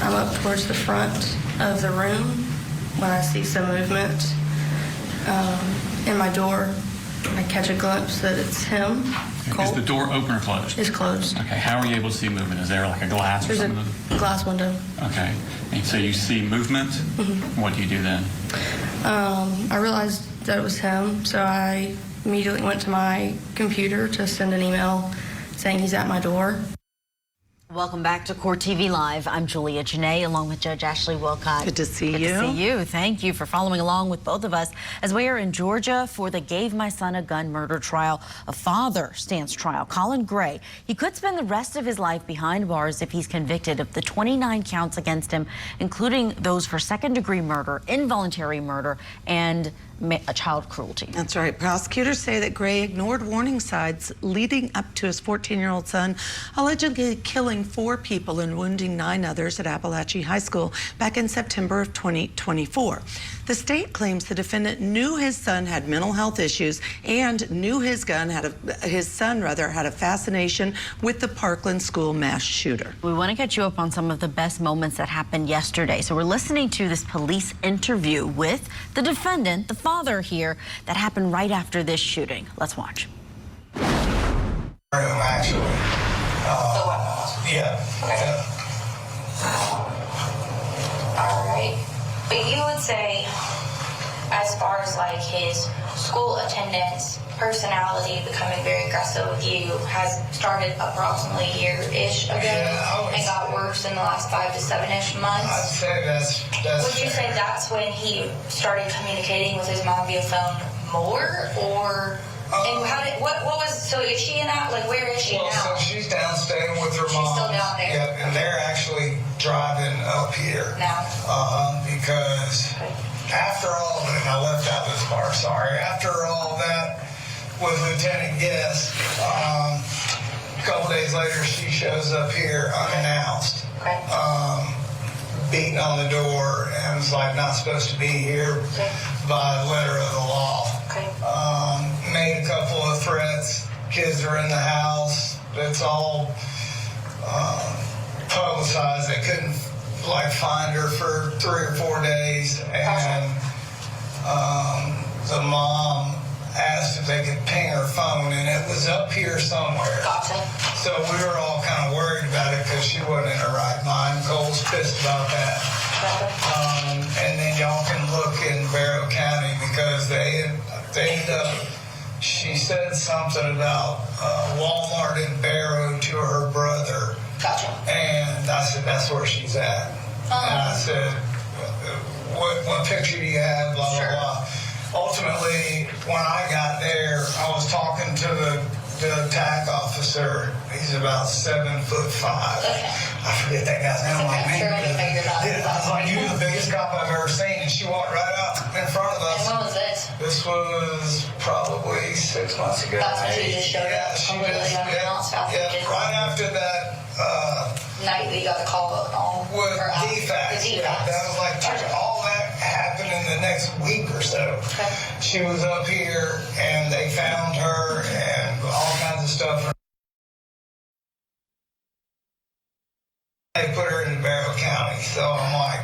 I'm up towards the front of the room when I see some movement in my door. I catch a glimpse that it's him. Colt. Is the door open or closed? It's closed. Okay, how are you able to see movement? Is there like a glass or There's something? a glass window. Okay, and so you see movement. Mm-hmm. What do you do then? I realized that it was him, so I immediately went to my computer to send an email saying he's at my door. Welcome back to Court TV Live. I'm Julia Janae, along with Judge Ashley Wilcott. Good to see you. Good to see you. Thank you for following along with both of us as we are in Georgia for the Gave My Son a Gun murder trial. A father stands trial, Colin Gray. He could spend the rest of his life behind bars if he's convicted of the 29 counts against him, including those for second-degree murder, involuntary murder, and a child cruelty. That's right. Prosecutors say that Gray ignored warning signs leading up to his 14-year-old son allegedly killing 4 people and wounding 9 others at Apalachee High School back in September of 2024. The state claims the defendant knew his son had mental health issues and knew his son had a fascination with the Parkland school mass shooter. We want to catch you up on some of the best moments that happened yesterday. So we're listening to this police interview with the defendant, the father here, that happened right after this shooting. Let's watch. Actually. Yeah. Okay. All right. But you would say, as far as like his school attendance, personality becoming very aggressive with you has started approximately a year-ish ago and got worse in the last 5 to 7-ish months? I'd say that's Would you say that's when he started communicating with his mom via phone more, or and what was, so is she in that, like where is she now? So she's down staying with her mom. She's still down there? Yep, and they're actually driving up here. Now? Because after all of it, and I left out this part, sorry, after all that with Lieutenant Guest, a couple days later she shows up here unannounced. Okay. Beating on the door and was like not supposed to be here by letter of the law. Okay. Made a couple of threats. Kids are in the house. It's all publicized. They couldn't find her for 3 or 4 days, and the mom asked if they could ping her phone, and it was up here somewhere. Gotcha. So we were all kind of worried about it because she wasn't in her right mind. Cole's pissed about that. And then y'all can look in Barrow County because they ended up, she said something about Walmart in Barrow to her brother. Gotcha. And I said, that's where she's at. And I said, what picture do you have, blah, blah, blah. Ultimately, when I got there, I was talking to the attack officer. He's about 7'5". Okay. I forget that guy's name. Okay, sure, I can figure it out. I was like, you're the biggest cop I've ever seen. And she walked right out in front of us. And when was this? This was probably 6 months ago. That's when she just showed up. Right after that. Night that you got a call on With defects. That was like all that happened in the next week or so. Okay. She was up here and they found her and all kinds of stuff. They put her in Barrow County. So I'm like,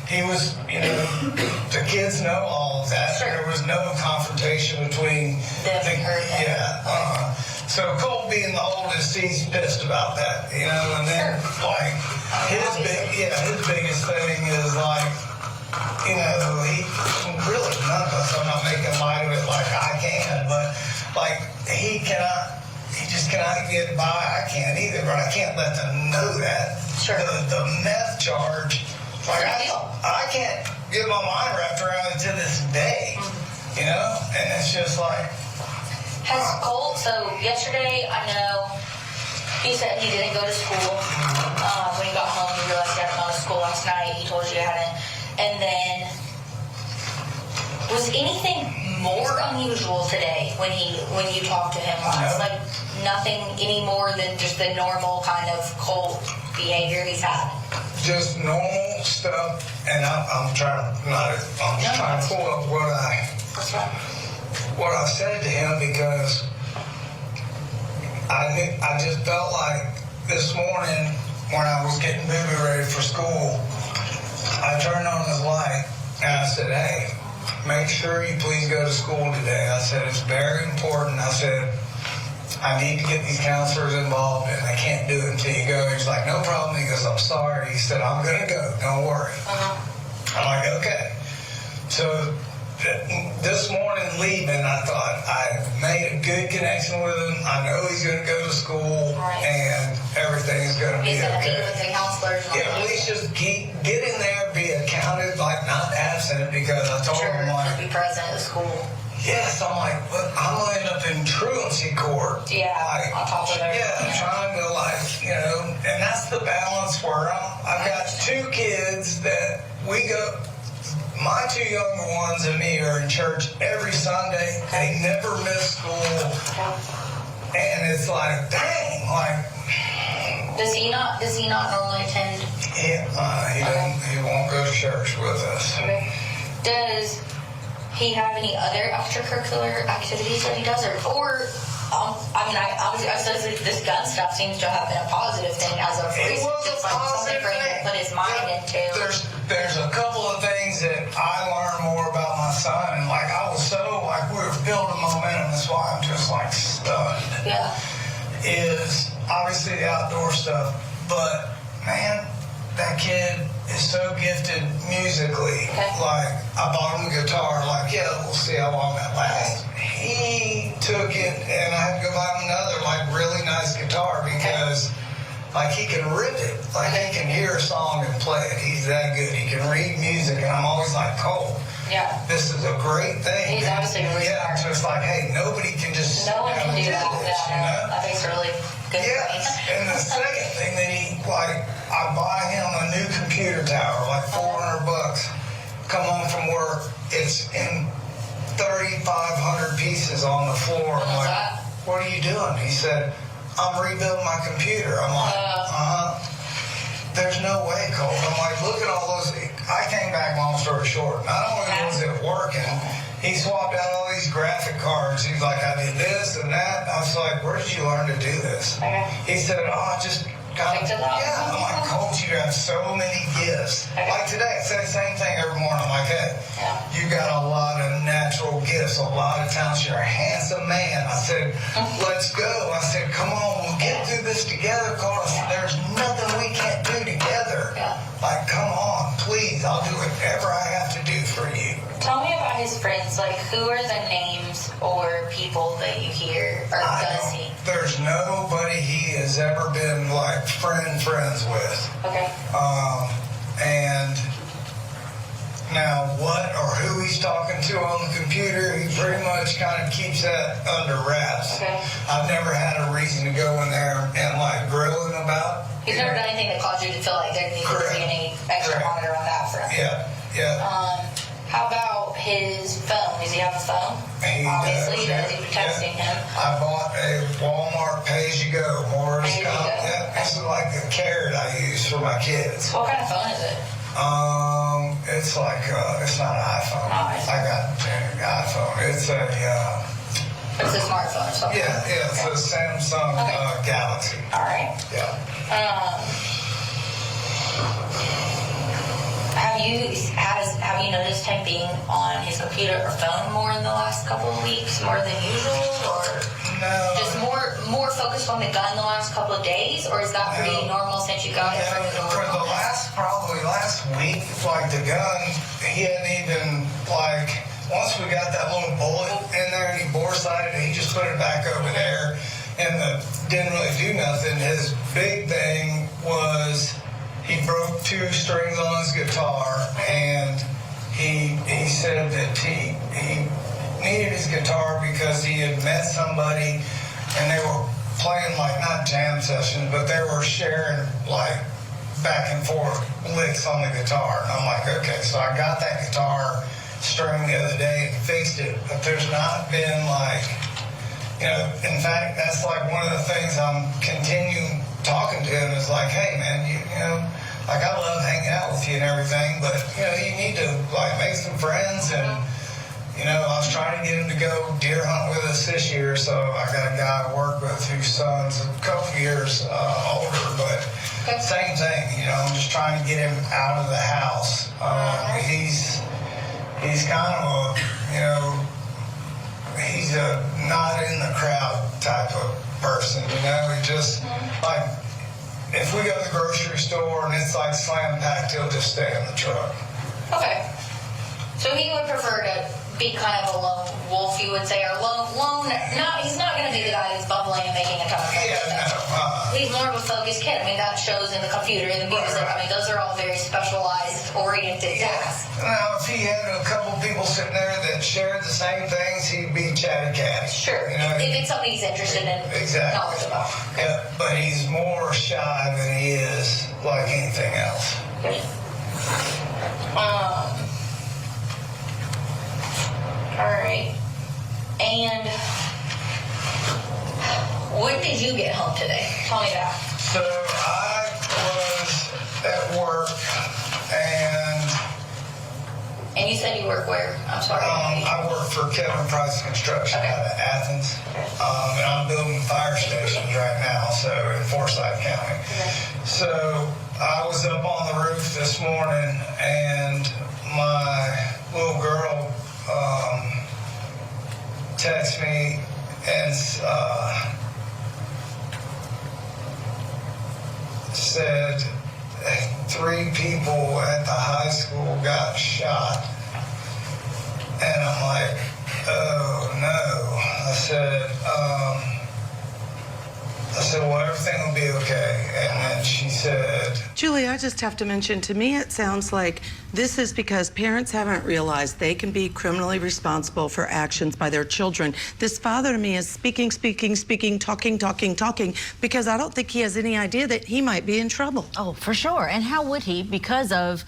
he was, the kids know all of that. Sure. There was no confrontation between them and her. Yeah. So Colt being the oldest, he's pissed about that, and then his biggest thing is he really, none of us, I'm not making light of it like I can, but he just cannot get by. I can't either, but I can't let them know that. Sure. The meth charge, I can't get my mind wrapped around it to this day, and it's just like. Has Colt, so yesterday, I know he said he didn't go to school. When he got home, he realized he hadn't gone to school last night. He told you he hadn't. And then, was anything more unusual today when you talked to him last? No. Like, nothing any more than just the normal kind of Colt behavior he's had? Just normal stuff, and I'm trying to pull up what I said to him, because I just felt like this morning when I was getting Boo ready for school, I turned on his light and I said, hey, make sure you please go to school today. I said, it's very important. I said, I need to get these counselors involved and I can't do it until you go. He's like, no problem. He goes, I'm sorry. He said, I'm going to go. Don't worry. I'm like, okay. So this morning leaving, I thought I made a good connection with him. I know he's going to go to school and everything is going to be okay. He's going to meet with the counselors. Yeah, at least just get in there, be accounted, like not absent, because I told him, like, be present at school. yes, I'm like, but I'm going to end up in truancy court. Yeah, like, on top of everything. Yeah, trying to, like, you know, and that's the balance where I've got two kids that we go. My two younger ones and me are in church every Sunday. They never miss school. And it's like, dang, like. Does he not normally attend? He won't go to church with us. Okay. Does he have any other extracurricular activities that he does, or I mean, I said this gun stuff seems to have been a positive thing as of recent. It was It's a like positive something for him thing. to put his mind into. There's a couple of things that I learned more about my son, and like I was so like we were building momentum. That's why I'm just like stunned. Yeah. Is obviously the outdoor stuff, but man, that kid is so gifted musically. Okay. Like I bought him a guitar. Like yeah, we'll see how long that lasts. He took it, and I had to go buy him another like really nice guitar because. Like, he can rip it. Like, he can hear a song and play it. He's that good. He can read music. And I'm always like, Colt, this is a great thing. He's obviously really smart. Yeah, just like, hey, nobody can just No one have can do this, that. you know? I think it's really good. Yes. And the second thing that I buy him a new computer tower, like $400. Come home from work, it's in 3,500 pieces on the floor. I'm like, what are you doing? He said, I'm rebuilding my computer. I'm like, there's no way, Colt. I'm like, look at all those. I came back, long story short. Not only was it working, he swapped out all these graphic cards. He's like, I did this and that. I was like, where did you learn to do this? He said, I just got it. Yeah. I'm like, Colt, you have so many gifts. Like today, I say the same thing every morning. I'm like, hey, you got a lot of natural gifts, a lot of talents. You're a handsome man. I said, let's go. I said, come on, we'll get through this together, Colt. I said, there's nothing we can't do together. Like, come on, please. I'll do whatever I have to do for you. Tell me about his friends. Like, who are the names or people that you hear, or does he? There's nobody he has ever been, like, friends with. Okay. And now what or who he's talking to on the computer, he pretty much kind of keeps that under wraps. Okay. I've never had a reason to go in there and, like, grill him about. He's never done anything that caused you to feel like there needs to be any extra monitor on that front. Yeah. How about his phone? Does he have a phone? Obviously, does he be texting him? I bought a Walmart pay-as-you-go. This is like the carrot I use for my kids. What kind of phone is it? It's like, it's not an iPhone. I got an iPhone. It's a, it's a smartphone or something? Yeah, it's a Samsung Galaxy. All right. Yeah. Have you noticed him being on his computer or phone more in the last couple of weeks, more than usual, or just more focused on the gun the last couple of days, or is that pretty normal since you got it from the door? For the last week, like the gun, he hadn't even like. Once we got that little bullet in there and he bore-sighted it, he just put it back over there and didn't really do nothing. His big thing was he broke 2 strings on his guitar, and he said that he needed his guitar because he had met somebody and they were playing like not jam sessions, but they were sharing like back and forth licks on the guitar. And I'm like, okay, so I got that guitar string the other day and fixed it, but there's not been like, you know, in fact, that's like one of the things I'm continuing talking to him is like, hey man, you know, like I love hanging out with you and everything, but you know, you need to like make some friends. And you know, I was trying to get him to go deer hunt with us this year, so I got a guy I work with whose son's a couple years older, but Same thing, you know, I'm just trying to get him out of the house. He's kind of a, you know, he's a not in the crowd type of person, you know. He just, like, if we go to the grocery store and it's like slam packed, he'll just stay in the truck. Okay. So he would prefer to be kind of a lone wolf, you would say, or lone. He's not going to be the guy that's bubbling and making a ton of money. Yeah, no. He's more of a focused kid. I mean, that shows in the computer, the music. Right. I mean, those are all very specialized, oriented tasks. Now, if he had a couple people sitting there that shared the same things, he'd be chatty catty. Sure. You know, If it's something he's interested in, exactly. knowledge about. Yeah, but he's more shy than he is like anything else. All right. And when did you get home today? Tell me that. So I was at work And you said you work where? I'm sorry. I work for Kevin Price Construction out of Athens. And I'm building fire stations right now, so in Forsyth County. So I was up on the roof this morning, and my little girl texted me and said 3 people at the high school got shot. And I'm like, oh no. I said, well, everything will be okay. And then she said, Julie, I just have to mention, to me it sounds like this is because parents haven't realized they can be criminally responsible for actions by their children. This father to me is speaking, talking, because I don't think he has any idea that he might be in trouble. Oh, for sure. And how would he? Because of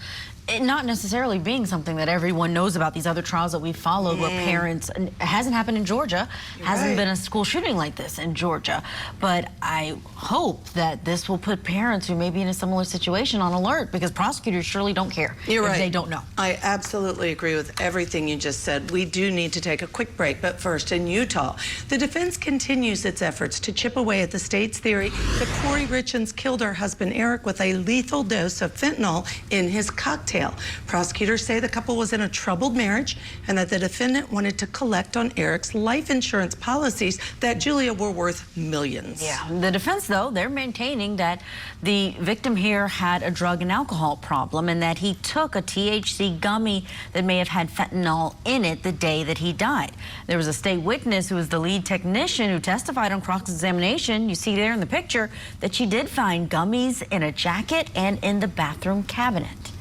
it not necessarily being something that everyone knows about. These other trials that we've followed where parents, and it hasn't happened in Georgia, hasn't been a school shooting like this in Georgia. But I hope that this will put parents who may be in a similar situation on alert, because prosecutors surely don't care if they don't know. I absolutely agree with everything you just said. We do need to take a quick break, but first, in Utah, the defense continues its efforts to chip away at the state's theory that Corey Richens killed her husband Eric with a lethal dose of fentanyl in his cocktail. Prosecutors say the couple was in a troubled marriage and that the defendant wanted to collect on Eric's life insurance policies that, Julia, were worth millions. Yeah, the defense, though, they're maintaining that the victim here had a drug and alcohol problem and that he took a THC gummy that may have had fentanyl in it the day that he died. There was a state witness who was the lead technician who testified on cross-examination. You see there in the picture that she did find gummies in a jacket and in the bathroom cabinet.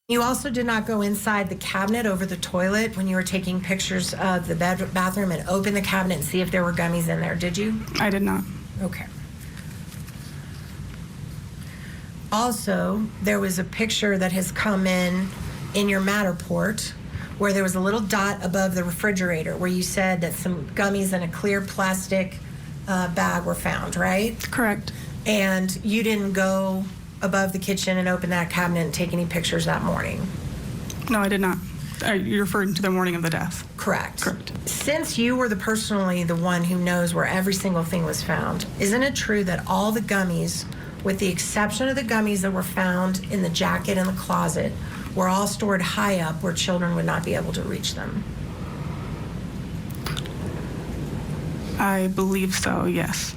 You also did not go inside the cabinet over the toilet when you were taking pictures of the bathroom and open the cabinet and see if there were gummies in there, did you? I did not. Okay. Also, there was a picture that has come in your Matterport where there was a little dot above the refrigerator where you said that some gummies in a clear plastic bag were found, right? Correct. And you didn't go above the kitchen and open that cabinet and take any pictures that morning? No, I did not. You're referring to the morning of the death? Correct. Correct. Since you were personally the one who knows where every single thing was found, isn't it true that all the gummies, with the exception of the gummies that were found in the jacket in the closet, were all stored high up where children would not be able to reach them? I believe so, yes.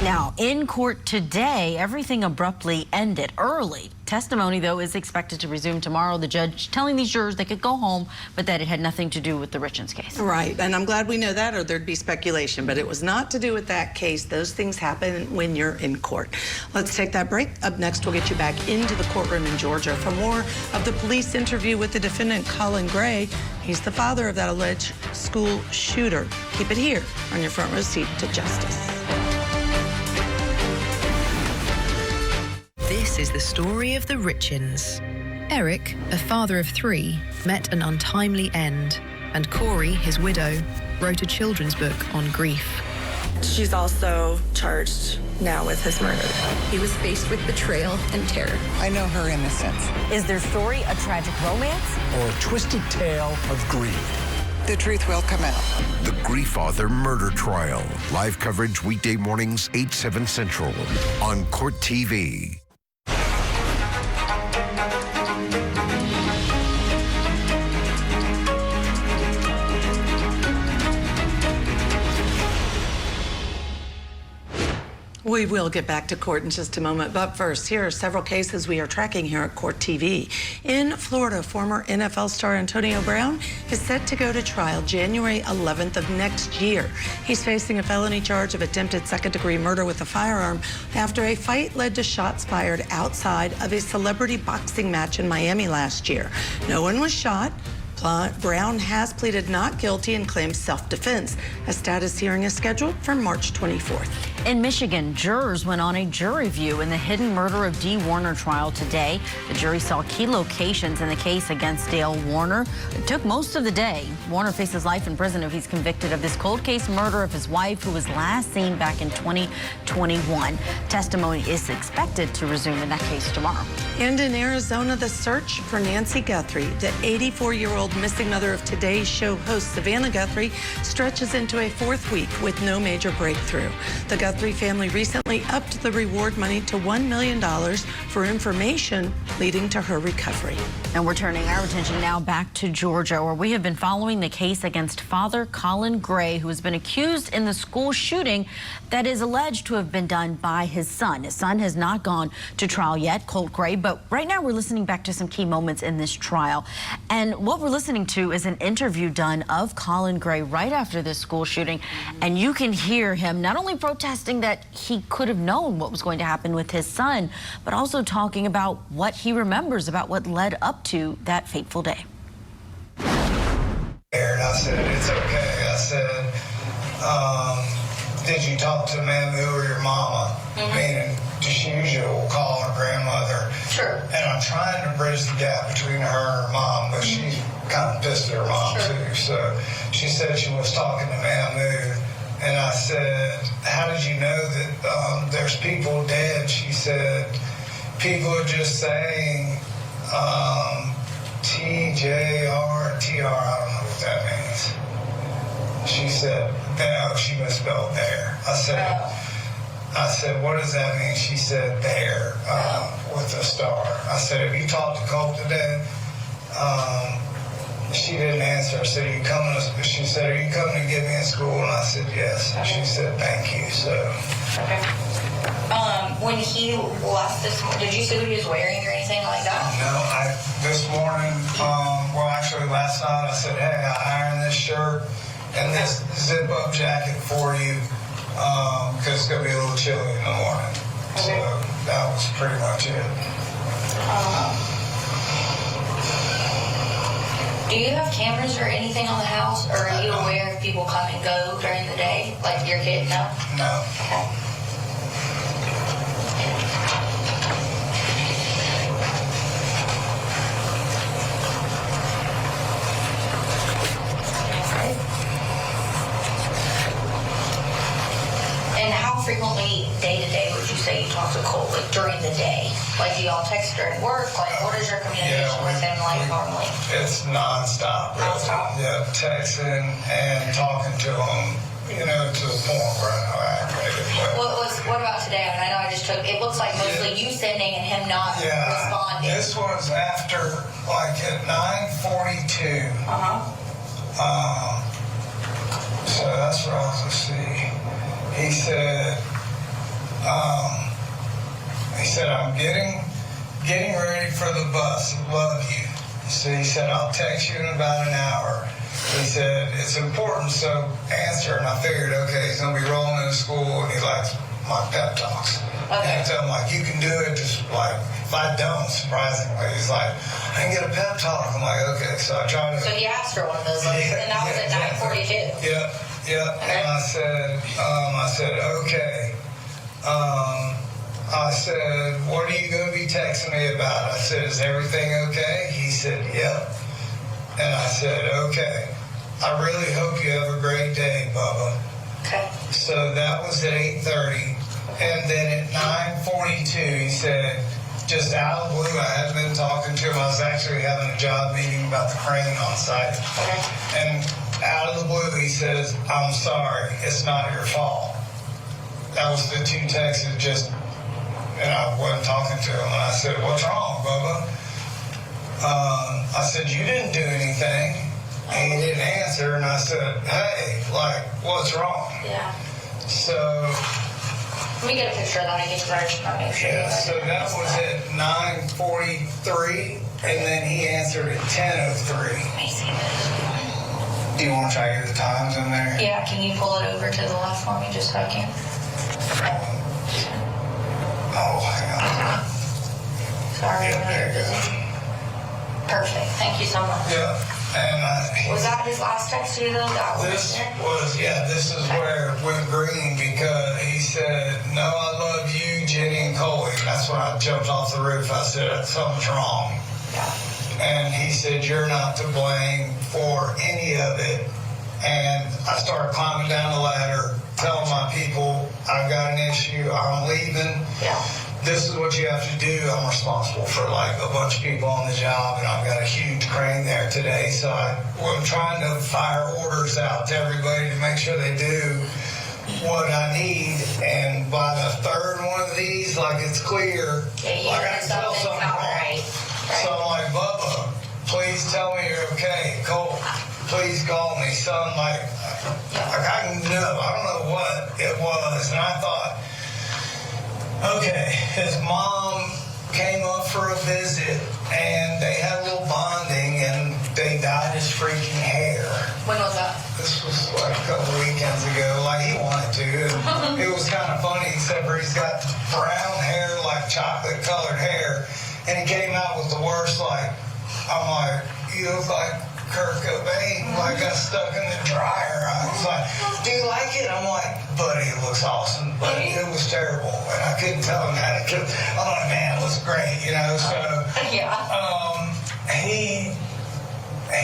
Now, in court today, everything abruptly ended early. Testimony, though, is expected to resume tomorrow. The judge telling these jurors they could go home, but that it had nothing to do with the Richens case. Right, and I'm glad we know that, or there'd be speculation, but it was not to do with that case. Those things happen when you're in court. Let's take that break. Up next, we'll get you back into the courtroom in Georgia for more of the police interview with the defendant, Colin Gray. He's the father of that alleged school shooter. Keep it here on your front row seat to justice. This is the story of the Richens. Eric, a father of 3, met an untimely end, and Corey, his widow, wrote a children's book on grief. She's also charged now with his murder. He was faced with betrayal and terror. I know her innocence. Is their story a tragic romance? Or a twisted tale of grief. the truth will come out. The Grayfather murder trial. Live coverage weekday mornings, 8, 7 Central on Court TV. We will get back to court in just a moment, but first, here are several cases we are tracking here at Court TV. In Florida, former NFL star Antonio Brown is set to go to trial January 11th of next year. He's facing a felony charge of attempted second-degree murder with a firearm after a fight led to shots fired outside of a celebrity boxing match in Miami last year. No one was shot. Brown has pleaded not guilty and claims self-defense. A status hearing is scheduled for March 24th. In Michigan, jurors went on a jury view in the hidden murder of Dee Warner trial today. The jury saw key locations in the case against Dale Warner. It took most of the day. Warner faces life in prison if he's convicted of this cold case murder of his wife, who was last seen back in 2021. Testimony is expected to resume in that case tomorrow. And in Arizona, the search for Nancy Guthrie, the 84-year-old missing mother of Today's Show host Savannah Guthrie, stretches into a fourth week with no major breakthrough. The Guthrie family recently upped the reward money to $1 million for information leading to her recovery. And we're turning our attention now back to Georgia, where we have been following the case against Father Colin Gray, who has been accused in the school shooting that is alleged to have been done by his son. His son has not gone to trial yet, Colt Gray, but right now we're listening back to some key moments in this trial. And what we're listening to is an interview done of Colin Gray right after this school shooting, and you can hear him not only protesting that he could have known what was going to happen with his son, but also talking about what he remembers about what led up to that fateful day. I said, it's okay. I said, did you talk to Mammy or your mama? Meaning, she usually will call her grandmother. Sure. And I'm trying to bridge the gap between her and her mom, but she's kind of pissed at her mom too. So she said she was talking to Mammy. And I said, how did you know that there's people dead? She said, people are just saying T-J-R-T-R. I don't know what that means. She said, no, she misspelled there. I said, what does that mean? She said, there, with a star. I said, have you talked to Colt today? She didn't answer. I said, she said, are you coming to get me in school? And I said, yes. And she said, thank you. So. Okay. When he left this, did you see what he was wearing or anything like that? No, this morning, well, actually last night, I said, hey, I ironed this shirt and this zip-up jacket for you because it's going to be a little chilly in the morning. Okay. So that was pretty much it. Do you have cameras or anything on the house, or are you aware if people come and go during the day, like your kid? No? No. Okay. And how frequently, day to day, would you say you talk to Colt, like during the day? Like, do y'all text during work? Like, what is your communication with him like normally? It's nonstop. Really. Nonstop? Yeah, texting and talking to him, you know, to the point where I know I aggravated. What about today? I mean, I know I just took, it looks like mostly you sending and him not responding. This was after, like, at 9:42. So that's what I was to see. He said, I'm getting ready for the bus. Love you. So he said, I'll text you in about an hour. He said, it's important, so answer. And I figured, okay, he's going to be rolling into school, and he likes my pep talks. Okay. And I tell him, like, you can do it, just like, if I don't, surprisingly, he's like, I can get a pep talk. I'm like, okay, so I tried to. So he asked for one of those, and that was at 9:42. Yeah. Okay. And I said, okay. I said, what are you going to be texting me about? I said, is everything okay? He said, yep. And I said, okay. I really hope you have a great day, Bubba. Okay. So that was at 8:30. And then at 9:42, he said, just out of the blue, I hadn't been talking to him. I was actually having a job meeting about the crane on site. Okay. And out of the blue, he says, "I'm sorry, it's not your fault." That was the 2 texts that just, and I wasn't talking to him, and I said, "What's wrong, Bubba?" I said, "You didn't do anything." And he didn't answer, and I said, "Hey, like, what's wrong?" Yeah. So, Let me get a picture of that. I get to make sure. yeah, so that was at 9:43, and then he answered at 10:03. Let me see this. Do you want to try to get the times in there? Yeah, can you pull it over to the left for me just so I can? Oh, hang on. Sorry, Yeah, I'm there really you busy. go. Perfect. Thank you so much. Yeah, and Was that his last text to you though? That this was this is where it went green, because he said, "No, I love you, Jenny and Coley." That's when I jumped off the roof. I said, "Something's wrong." Yeah. And he said, "You're not to blame for any of it." And I started climbing down the ladder, telling my people, "I've got an issue, I'm leaving. Yeah. This is what you have to do. I'm responsible for like a bunch of people on the job, and I've got a huge crane there today." So I'm trying to fire orders out to everybody to make sure they do what I need. And by the 3rd one of these, like, it's clear, Yeah, like I can tell something not wrong. right. So I'm like, "Bubba, please tell me you're okay. Colt, please call me, son." Like I don't know what it was. And I thought, okay, his mom came up for a visit, and they had a little bonding, and they dyed his freaking hair. When was that? This was like a couple weekends ago. Like, he wanted to. And it was kind of funny, except for he's got brown hair, like chocolate colored hair. And he came out with the worst, like, I'm like, "You look like Kurt Cobain, like got stuck in the dryer." I was like, "Do you like it?" I'm like, "Buddy, it looks awesome." But it was terrible. And I couldn't tell him that. I'm like, "Man, it looks great," you know? So,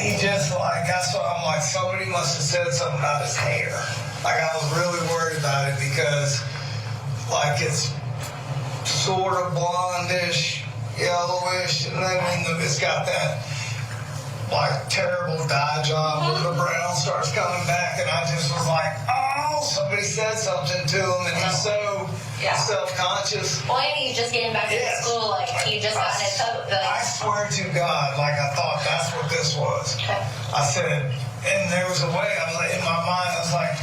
he just like, that's what I'm like, somebody must have said something about his hair. Like, I was really worried about it, because like it's sort of blondish, yellowish, and then it's got that like terrible dye job where the brown starts coming back, and I just was like, "Oh, somebody said something to him," and he's so self-conscious. Well, and he's just getting back to school, like he just got his coat. I swear to God, like I thought that's what this was. Okay. I said, and there was a way in my mind, I was like,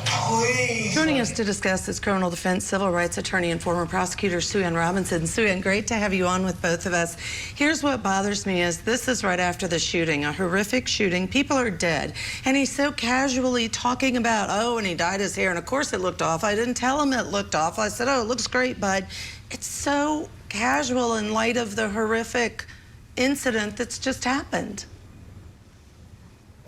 "Please." Joining us to discuss is criminal defense civil rights attorney and former prosecutor Sue Ann Robinson. Sue Ann, great to have you on with both of us. Here's what bothers me is this is right after the shooting, a horrific shooting. People are dead. And he's so casually talking about, "Oh, and he dyed his hair, and of course it looked off. I didn't tell him it looked off. I said, 'Oh, it looks great, bud.'" It's so casual in light of the horrific incident that's just happened.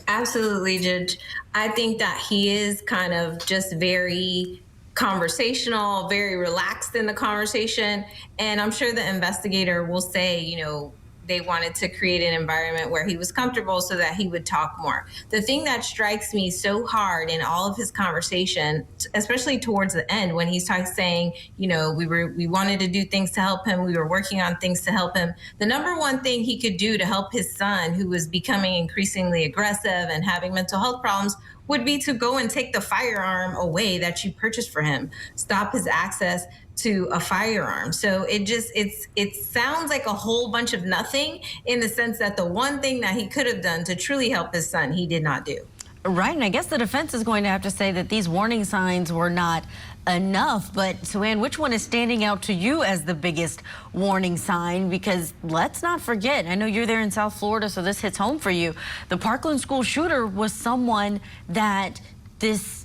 Absolutely, Judge. I think that he is kind of just very conversational, very relaxed in the conversation. And I'm sure the investigator will say, you know, they wanted to create an environment where he was comfortable so that he would talk more. The thing that strikes me so hard in all of his conversation, especially towards the end when he's saying, you know, we wanted to do things to help him. We were working on things to help him. The number one thing he could do to help his son, who was becoming increasingly aggressive and having mental health problems, would be to go and take the firearm away that you purchased for him, stop his access to a firearm. So it sounds like a whole bunch of nothing, in the sense that the one thing that he could have done to truly help his son, he did not do. Right, and I guess the defense is going to have to say that these warning signs were not enough. But Sue Ann, which one is standing out to you as the biggest warning sign? Because let's not forget, I know you're there in South Florida, so this hits home for you. The Parkland school shooter was someone that this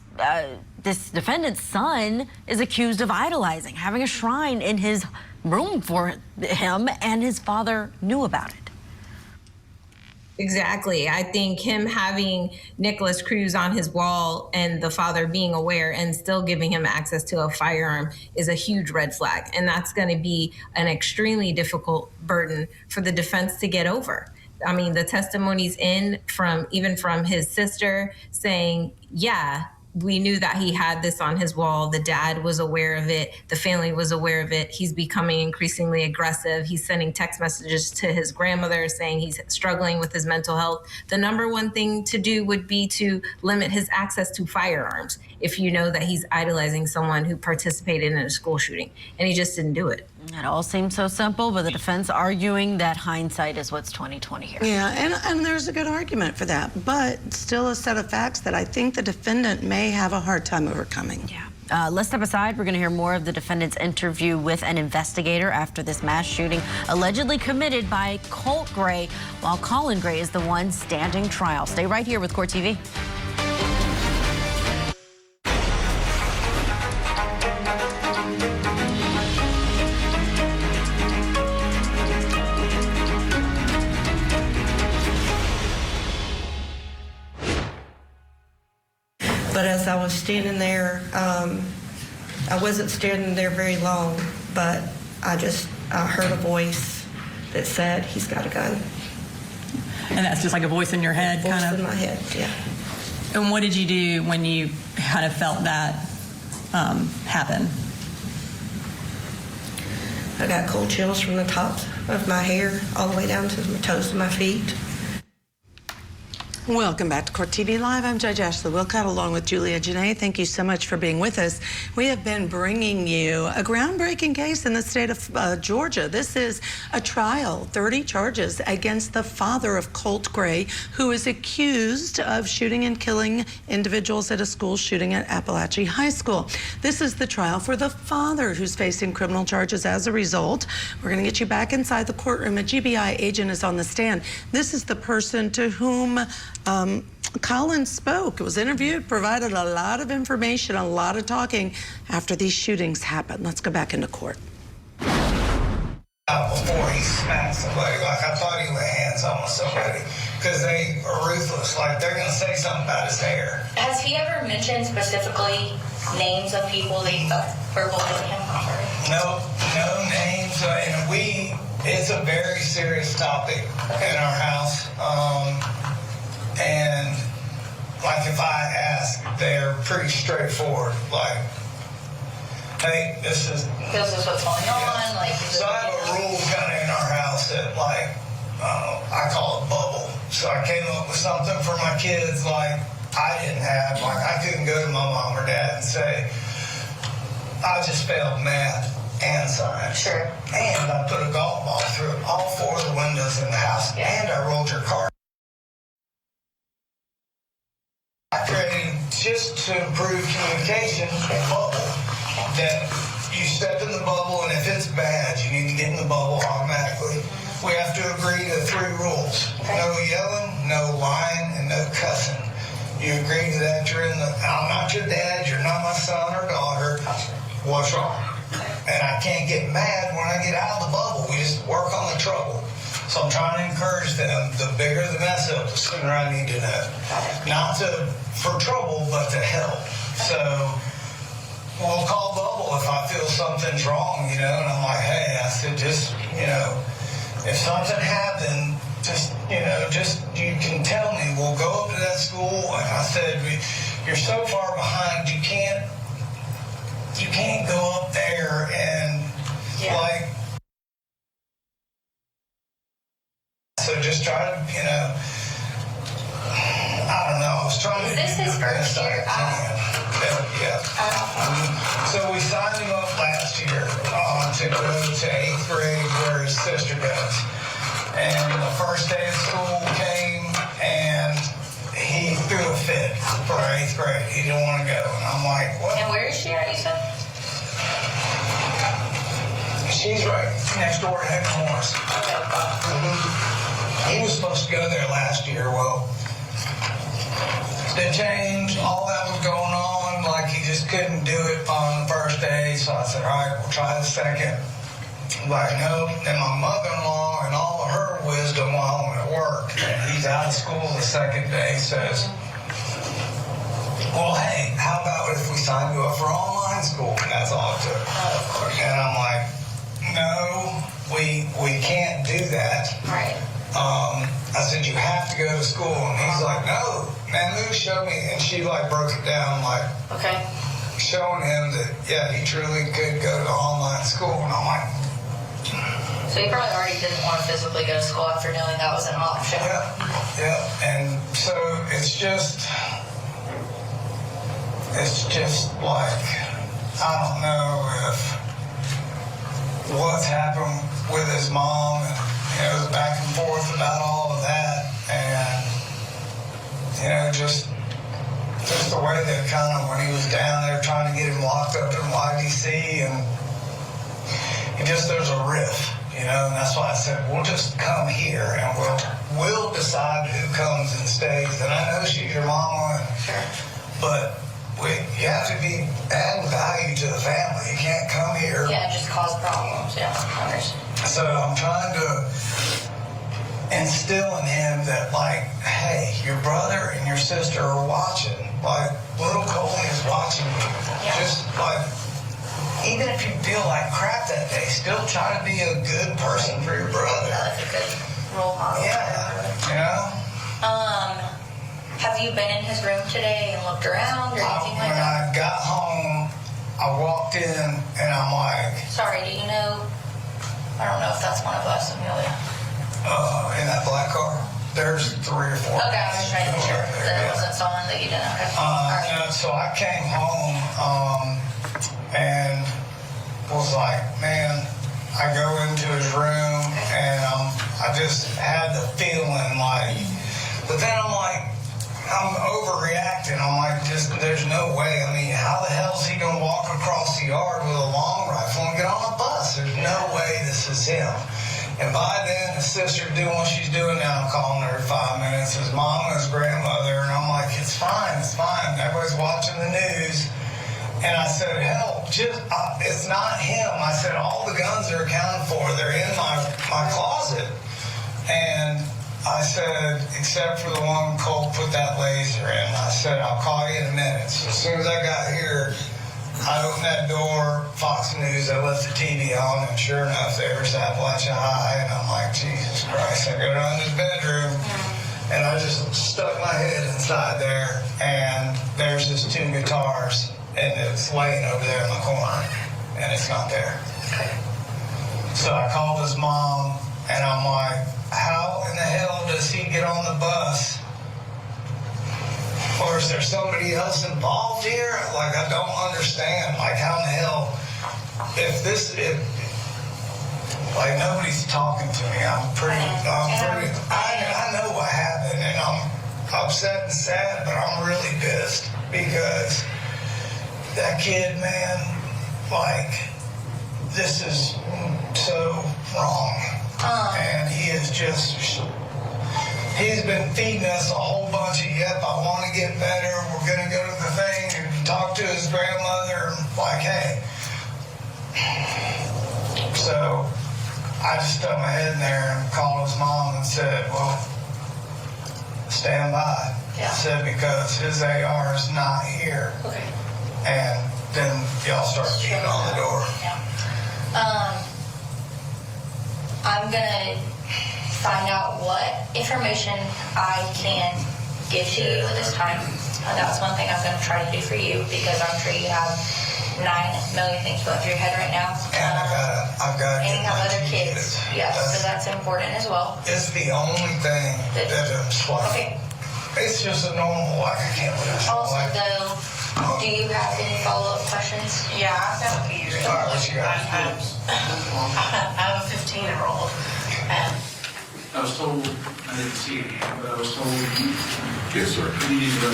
defendant's son is accused of idolizing, having a shrine in his room for him, and his father knew about it. Exactly. I think him having Nicholas Cruz on his wall and the father being aware and still giving him access to a firearm is a huge red flag. And that's going to be an extremely difficult burden for the defense to get over. I mean, the testimony's in from his sister saying, yeah, we knew that he had this on his wall. The dad was aware of it. The family was aware of it. He's becoming increasingly aggressive. He's sending text messages to his grandmother saying he's struggling with his mental health. The number one thing to do would be to limit his access to firearms if you know that he's idolizing someone who participated in a school shooting. And he just didn't do it. It all seems so simple, but the defense arguing that hindsight is what's 20/20 here. Yeah, and there's a good argument for that, but still a set of facts that I think the defendant may have a hard time overcoming. Yeah. Let's step aside. We're going to hear more of the defendant's interview with an investigator after this mass shooting allegedly committed by Colt Gray, while Colin Gray is the one standing trial. Stay right here with Court TV. But as I was standing there, I wasn't standing there very long, but I heard a voice that said, "He's got a gun." And that's just like a voice in your head, Voice kind of? in my head, yeah. And what did you do when you kind of felt that happen? I got cold chills from the top of my hair all the way down to the toes of my feet. Welcome back to Court TV Live. I'm Judge Ashley Wilcott along with Julia Janae. Thank you so much for being with us. We have been bringing you a groundbreaking case in the state of Georgia. This is a trial, 30 charges against the father of Colt Gray, who is accused of shooting and killing individuals at a school shooting at Apalachee High School. This is the trial for the father who's facing criminal charges as a result. We're going to get you back inside the courtroom. A GBI agent is on the stand. This is the person to whom Colin spoke, was interviewed, provided a lot of information, a lot of talking after these shootings happened. Let's go back into court. Before he smacked somebody, like I thought he laid hands on somebody, because they are ruthless. Like they're going to say something about his hair. Has he ever mentioned specifically names of people that you thought were bullying him? No names. And it's a very serious topic in our house. And like if I ask, they're pretty straightforward. Like, hey, this is what's going on. Like, so I have a rule kind of in our house that I call it bubble. So I came up with something for my kids like I didn't have. Like I couldn't go to my mom or dad and say, I just failed math and science. Sure. And I put a golf ball through all 4 of the windows in the house. Yeah. And I rolled your car. I created, just to improve communication, a bubble that you step in the bubble, and if it's bad, you need to get in the bubble automatically. We have to agree to 3 rules. No yelling, no lying, and no cussing. You agree to that, I'm not your dad, you're not my son or daughter. What's wrong? And I can't get mad when I get out of the bubble. We just work on the trouble. So I'm trying to encourage them, the bigger the mess up, the sooner I need to know. Not for trouble, but to help. So we'll call bubble if I feel something's wrong, and I'm like, hey, I said, just, if something happened, just you can tell me, we'll go up to that school. And I said, you're so far behind, you can't go up there and so just try to, I don't know, I was trying to do the best I can. Yeah. So we signed him up last year to go to 8th grade where his sister goes. And the first day of school came and he threw a fit for 8th grade. He didn't want to go. And I'm like, what? And where is she at, you said? She's right next door to Heck Morris. He was supposed to go there last year. Well, the change, all that was going on, like he just couldn't do it on the first day. So I said, all right, we'll try the second. Like, no. Then my mother-in-law and all of her wisdom while I'm at work, and he's out of school the second day, says, well, hey, how about if we sign you up for online school? And that's all it took. And I'm like, no, we can't do that. Right. I said, you have to go to school. And he's like, no, man, Lou showed me, and she like broke it down, like, Okay. showing him that, yeah, he truly could go to online school. And I'm like, So he probably already didn't want to physically go to school after knowing that was an option. yeah. And so it's just like, I don't know if what's happened with his mom, and, you know, the back and forth about all of that, and, you know, just the way that kind of, when he was down there trying to get him locked up in YDC, and there's a rift, you know, and that's why I said, we'll just come here and we'll decide who comes and stays. And I know she's your mama, but you have to be adding value to the family. You can't come here. Yeah, just cause problems. Yeah, I understand. So I'm trying to instill in him that, like, hey, your brother and your sister are watching. Like, little Colin is watching you. Just like, even if you feel like crap that day, still try to be a good person for your brother. Yeah, like a good role model. Yeah, you know? Have you been in his room today and looked around or anything like that? When I got home, I walked in and I'm like... Sorry, do you know... I don't know if that's one of us, Amelia. In that black car, there's 3 or 4. Okay, I was just trying to make sure that it wasn't someone that you didn't. Okay. You know, so I came home and was like, man, I go into his room and I just had the feeling like... But then I'm like... I'm overreacting. I'm like, there's no way. I mean, how the hell is he going to walk across the yard with a long rifle and get on a bus? There's no way this is him. And by then, his sister's doing what she's doing now. I'm calling her 5 minutes. His mom and his grandmother. And I'm like, it's fine. Everybody's watching the news. And I said, hell, it's not him. I said, all the guns are accounted for. They're in my closet. And I said, except for the one Colt put that laser in. I said, I'll call you in a minute. So as soon as I got here, I opened that door, Fox News, I left the TV on, and sure enough, there was Apalachee High, and I'm like, Jesus Christ. I go down to his bedroom, and I just stuck my head inside there, and there's just 2 guitars, and it's laying over there in the corner, and it's not there. So I called his mom, and I'm like, how in the hell does he get on the bus? Or is there somebody else involved here? Like, I don't understand. Like, how in the hell, like, nobody's talking to me. I know what happened, and I'm upset and sad, but I'm really pissed because that kid, man, like, this is so wrong. And he's been feeding us a whole bunch of, yep, I want to get better, we're going to go to the thing and talk to his grandmother, like, hey. So I just stuck my head in there and called his mom and said, well, stand by. I said, because his AR is not here. Okay. And then y'all start beating on the door. I'm going to find out what information I can give to you at this time. That's one thing I'm going to try to do for you because I'm sure you have 9 million things going through your head right now. And I've got and you have other kids. Yes, so that's important as well. It's the only thing that Okay. It's just a normal life. I can't believe it. Also, though, do you have any follow-up questions? Yeah, I've got a few. All right, what you got? I have a 15-year-old. I was told, I didn't see it, but I was told Yes, sir. you need to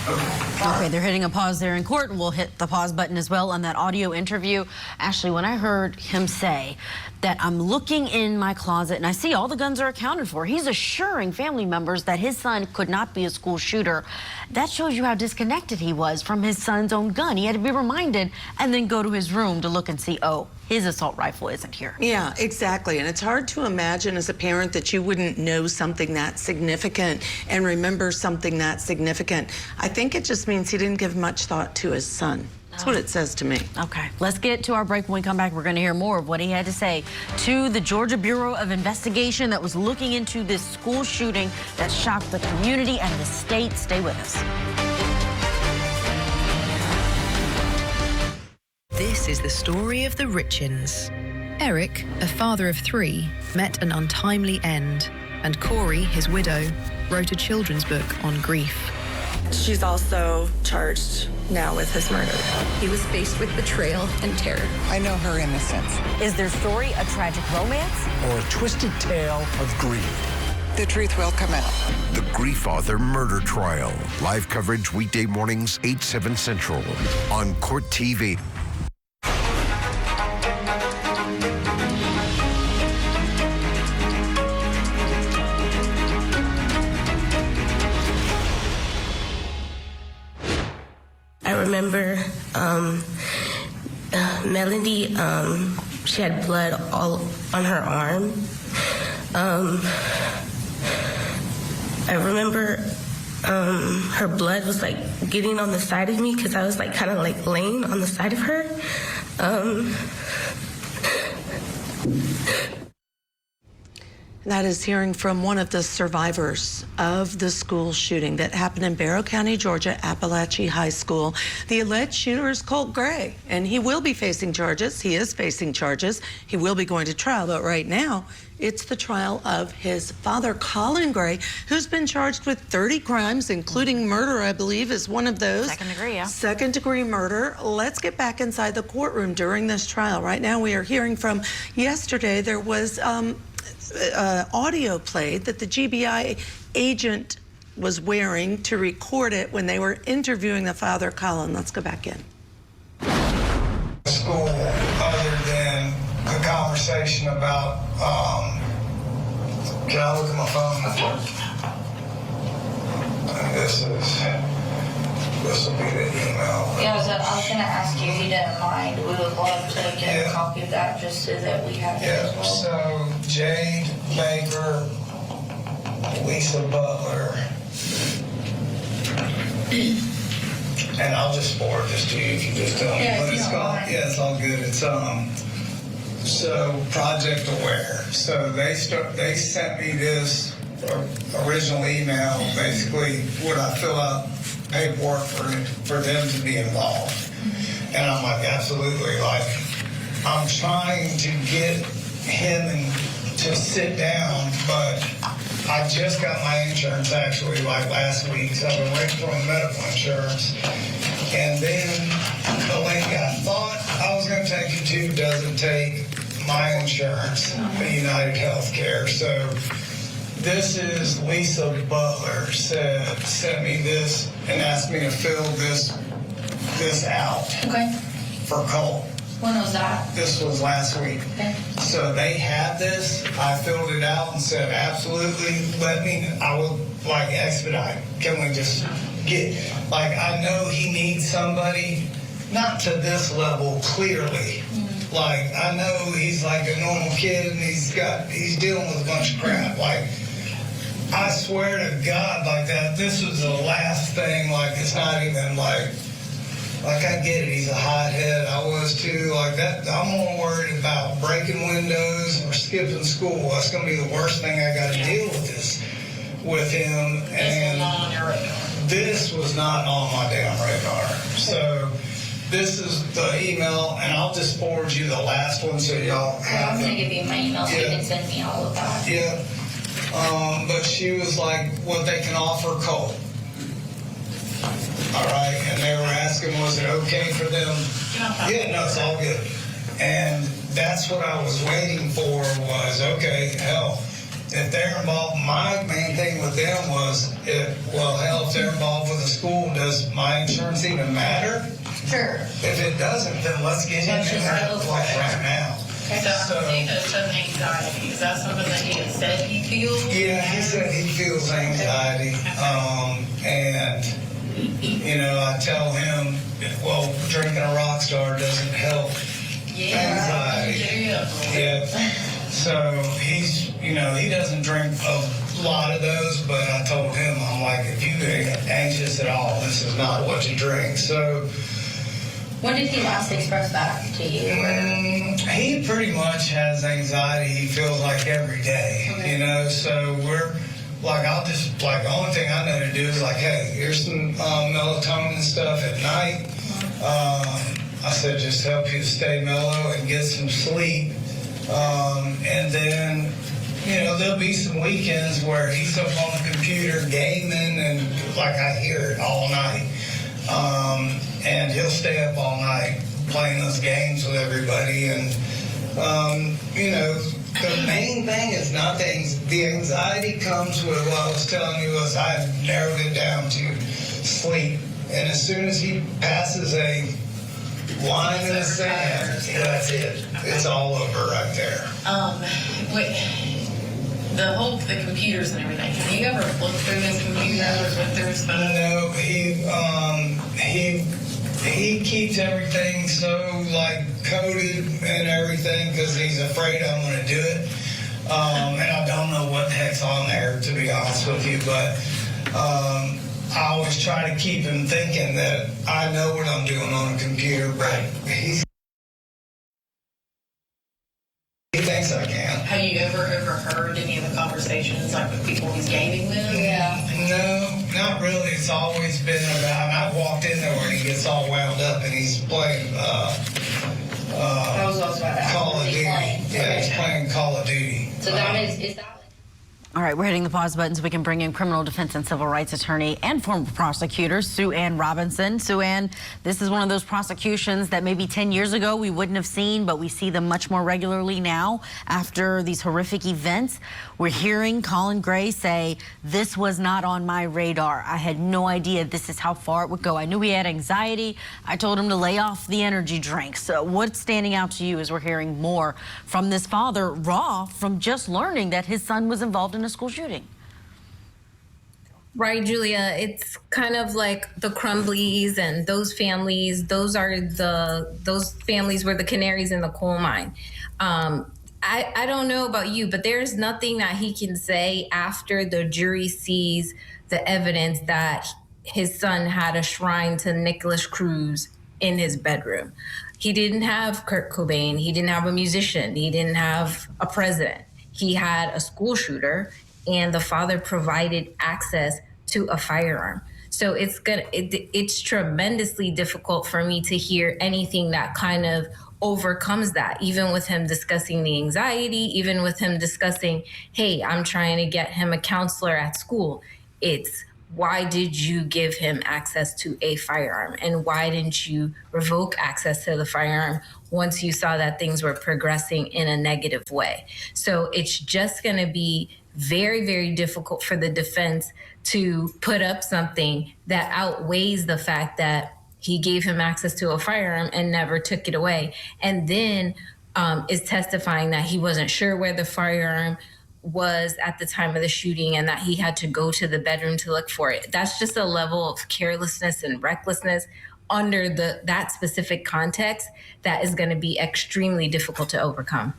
okay. Okay, they're hitting a pause there in court, and we'll hit the pause button as well on that audio interview. Ashley, when I heard him say that I'm looking in my closet and I see all the guns are accounted for, he's assuring family members that his son could not be a school shooter. That shows you how disconnected he was from his son's own gun. He had to be reminded and then go to his room to look and see, oh, his assault rifle isn't here. Yeah, exactly. And it's hard to imagine as a parent that you you wouldn't know something that significant and remember something that significant. I think it just means he didn't give much thought to his son. That's what it says to me. Okay, let's get to our break. When we come back, we're going to hear more of what he had to say to the Georgia Bureau of Investigation that was looking into this school shooting that shocked the community and the state. Stay with us. This is the story of the Richens. Eric, a father of 3, met an untimely end, and Corey, his widow, wrote a children's book on grief. She's also charged now with his murder. He was faced with betrayal and terror. I know her innocence. Is their story a tragic romance? Or a twisted tale of grief? The truth will come out. The Gray Father Murder Trial. Live coverage weekday mornings, 8, 7 Central on Court TV. I remember Melody, she had blood all on her arm. I remember her blood was like getting on the side of me because I was like kind of like laying on the side of her. That is hearing from one of the survivors of the school shooting that happened in Barrow County, Georgia, Apalachee High School. The alleged shooter is Colt Gray, and he will be facing charges. He is facing charges. He will be going to trial, but right now, it's the trial of his father, Colin Gray, who's been charged with 30 crimes, including murder, I believe, is one of those. Second degree, yeah. Second degree murder. Let's get back inside the courtroom during this trial. Right now, we are hearing from yesterday. There was audio played that the GBI agent was wearing to record it when they were interviewing the father, Colin. Let's go back in. School, other than the conversation about, can I look at my phone? This will be the email. Yeah, I was going to ask you if you didn't mind. We would love to get a copy of that just so that we have it as well. So Jade Baker, Lisa Butler, and I'll just forward this to you if you just tell me. Yeah, But it's all good. It's so Project Aware. So they sent me this original email, basically would I fill out paperwork for them to be involved. And I'm like, absolutely. Like, I'm trying to get him to sit down, but I just got my insurance actually like last week, so I've been waiting for my medical insurance. And then the lady I thought I was going to take you to doesn't take my insurance, United Healthcare. So this is Lisa Butler sent me this and asked me to fill this out for Colt. When was that? This was last week. Okay. So they had this. I filled it out and said, absolutely, I will like expedite. Can we just get, like, I know he needs somebody, not to this level clearly. Mm-hmm. Like, I know he's like a normal kid and he's dealing with a bunch of crap. Like, I swear to God, like that, this was the last thing, like, it's not even like I get it, he's a hothead, I was too, like that, I'm more worried about breaking windows or skipping school. That's gonna be the worst thing I gotta deal with him, and this was not on my damn radar. So, this is the email, and I'll just forward you the last one so y'all have I'm gonna give you my email so you can send me all of that. Yeah. But she was like, what they can offer Colt. All right, and they were asking, was it okay for them? Yeah, no, it's all good. And that's what I was waiting for was, okay, hell, if they're involved, my main thing with them was, if they're involved with the school, does my insurance even matter? Sure. If it doesn't, then let's get him in there like right now. So he has some anxiety. Is that something that he has said he feels? Yeah, he said he feels anxiety. And, you know, I tell him, well, drinking a Rockstar doesn't help anxiety. Yeah. So he's, you know, he doesn't drink a lot of those, but I told him, I'm like, if you get anxious at all, this is not what you drink. So When did he last express that to you? he pretty much has anxiety, he feels like every day, you know, so we're like, I'll just, like, the only thing I know to do is like, hey, here's some melatonin stuff at night. I said, just help you stay mellow and get some sleep. And then, you know, there'll be some weekends where he's up on the computer gaming and like I hear it all night. And he'll stay up all night playing those games with everybody. And, you know, the main thing is not the anxiety comes with what I was telling you was I narrowed it down to sleep. And as soon as he passes a line in the sand, that's it. It's all over right there. The computers and everything. Have you ever looked through his computer or looked through his phone? No, he keeps everything so like coded and everything because he's afraid I'm going to do it. And I don't know what the heck's on there, to be honest with you, but I always try to keep him thinking that I know what I'm doing on a computer, but he thinks I can. Have you ever overheard any of the conversations, like with people he's gaming with? Yeah. No, not really. It's always been about, I've walked in there where he gets all wound up and he's playing Call of Duty. Yeah, he's playing Call of Duty. So that is that... All right, we're hitting the pause button so we can bring in criminal defense and civil rights attorney and former prosecutor Sue Ann Robinson. Sue Ann, this is one of those prosecutions that maybe 10 years ago we wouldn't have seen, but we see them much more regularly now after these horrific events. We're hearing Colin Gray say, this was not on my radar. I had no idea this is how far it would go. I knew he had anxiety. I told him to lay off the energy drinks. What's standing out to you as we're hearing more from this father, raw from just learning that his son was involved in a school shooting? Right, Julia. It's kind of like the Crumbleys and those families. Those families were the canaries in the coal mine. I don't know about you, but there's nothing that he can say after the jury sees the evidence that his son had a shrine to Nicholas Cruz in his bedroom. He didn't have Kurt Cobain. He didn't have a musician. He didn't have a president. He had a school shooter, and the father provided access to a firearm. So it's tremendously difficult for me to hear anything that kind of overcomes that, even with him discussing the anxiety, even with him discussing, hey, I'm trying to get him a counselor at school. It's, why did you give him access to a firearm? And why didn't you revoke access to the firearm once you saw that things were progressing in a negative way? So it's just going to be very, very difficult for the defense to put up something that outweighs the fact that he gave him access to a firearm and never took it away. And then is testifying that he wasn't sure where the firearm was at the time of the shooting and that he had to go to the bedroom to look for it. That's just a level of carelessness and recklessness under that specific context that is going to be extremely difficult to overcome.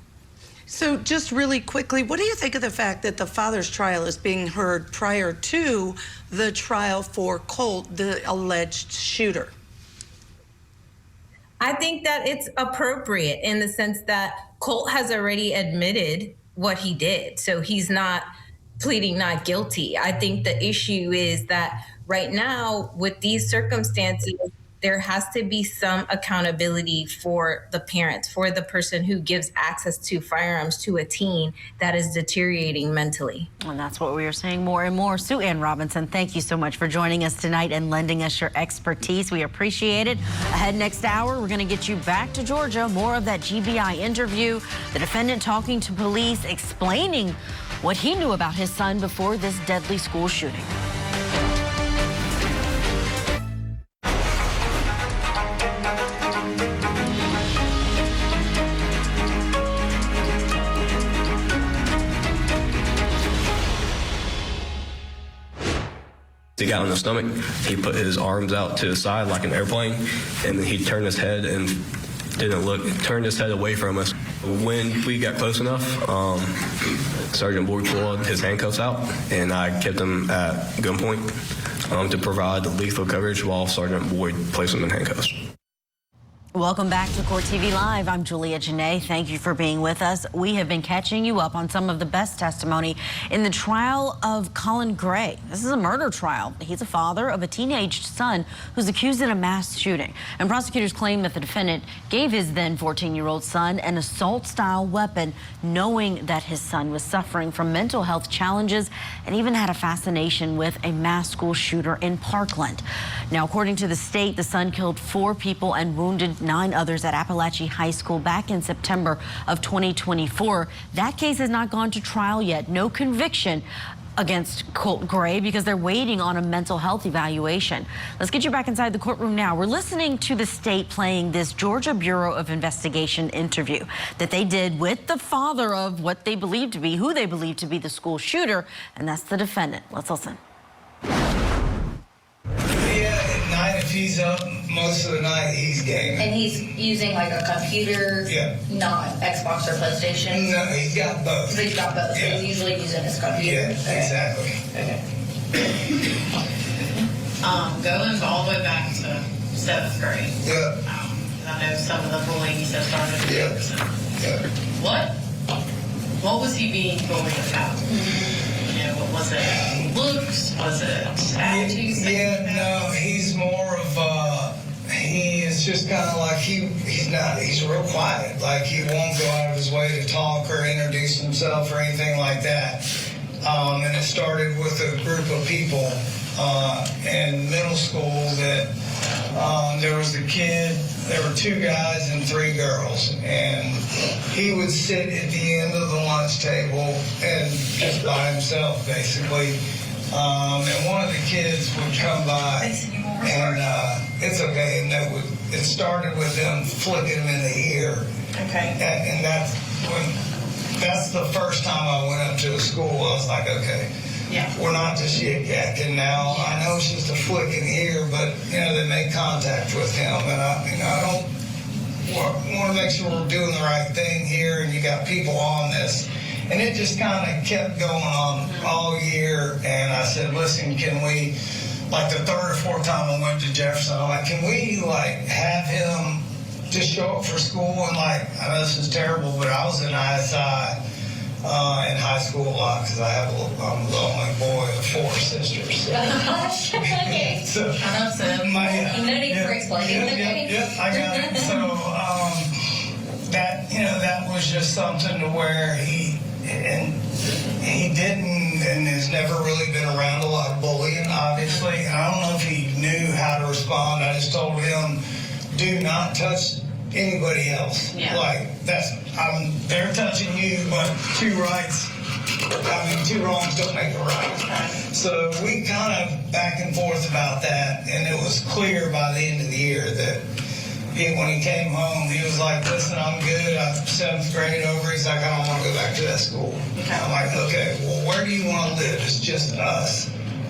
So just really quickly, what do you think of the fact that the father's trial is being heard prior to the trial for Colt, the alleged shooter? I think that it's appropriate in the sense that Colt has already admitted what he did. So he's not pleading not guilty. I think the issue is that right now, with these circumstances, there has to be some accountability for the parents, for the person who gives access to firearms to a teen that is deteriorating mentally. And that's what we are seeing more and more. Sue Ann Robinson, thank you so much for joining us tonight and lending us your expertise. We appreciate it. Ahead next hour, we're going to get you back to Georgia. More of that GBI interview. The defendant talking to police, explaining what he knew about his son before this deadly school shooting. He got on his stomach, he put his arms out to the side like an airplane, and then he turned his head and didn't look, turned his head away from us. When we got close enough, Sergeant Boyd pulled his handcuffs out, and I kept him at gunpoint to provide lethal coverage while Sergeant Boyd placed him in handcuffs. Welcome back to Court TV Live. I'm Julia Janae. Thank you for being with us. We have been catching you up on some of the best testimony in the trial of Colin Gray. This is a murder trial. He's a father of a teenage son who's accused in a mass shooting. And prosecutors claim that the defendant gave his then 14-year-old son an assault-style weapon, knowing that his son was suffering from mental health challenges and even had a fascination with a mass school shooter in Parkland. Now, according to the state, the son killed 4 people and wounded 9 others at Apalachee High School back in September of 2024. That case has not gone to trial yet. No conviction against Colt Gray because they're waiting on a mental health evaluation. Let's get you back inside the courtroom now. We're listening to the state playing this Georgia Bureau of Investigation interview that they did with the father of what they believe to be, who they believe to be the school shooter, and that's the defendant. Let's listen. If he's up most of the night, he's gaming. And he's using like a computer, not Xbox or PlayStation? No, he's got both. So he's got both. Yeah. So he's usually using his computer. Yeah, exactly. Okay. Going all the way back to 7th grade. Yeah. I know some of the bullying he said started at Jefferson. Yeah. What was he being bullied about? You know, what was it? Looks? Was it attitudes? Yeah, no, he's more of he is just kind of like he's real quiet. Like he won't go out of his way to talk or introduce himself or anything like that. And it started with a group of people in middle school that there was a kid, there were 2 guys and 3 girls, and he would sit at the end of the lunch table and just by himself basically. And one of the kids would come by, and it's okay, and it started with them flicking him in the ear. Okay. And that's the first time I went up to a school. I was like, okay, we're not just yik-yakking now. I know it's just a flick in the ear, but they make contact with him, and I don't want to make sure we're doing the right thing here, and you got people on this. And it just kind of kept going on all year. And I said, listen, can we, like the 3rd or 4th time I went to Jefferson, I'm like, can we have him just show up for school? And I know this is terrible, but I was in ISI in high school a lot because I'm the only boy of 4 sisters. Okay. So, no need for explaining. I got it. So that was just something to where he didn't and has never really been around a lot of bullying, obviously. And I don't know if he knew how to respond. I just told him, do not touch anybody else. Yeah. They're touching you, but 2 wrongs don't make a right. So we kind of back and forth about that, and it was clear by the end of the year that when he came home, he was like, listen, I'm good. I'm 7th grade over. He's like, I don't want to go back to that school. Okay. I'm like, okay, well, where do you want to live? It's just us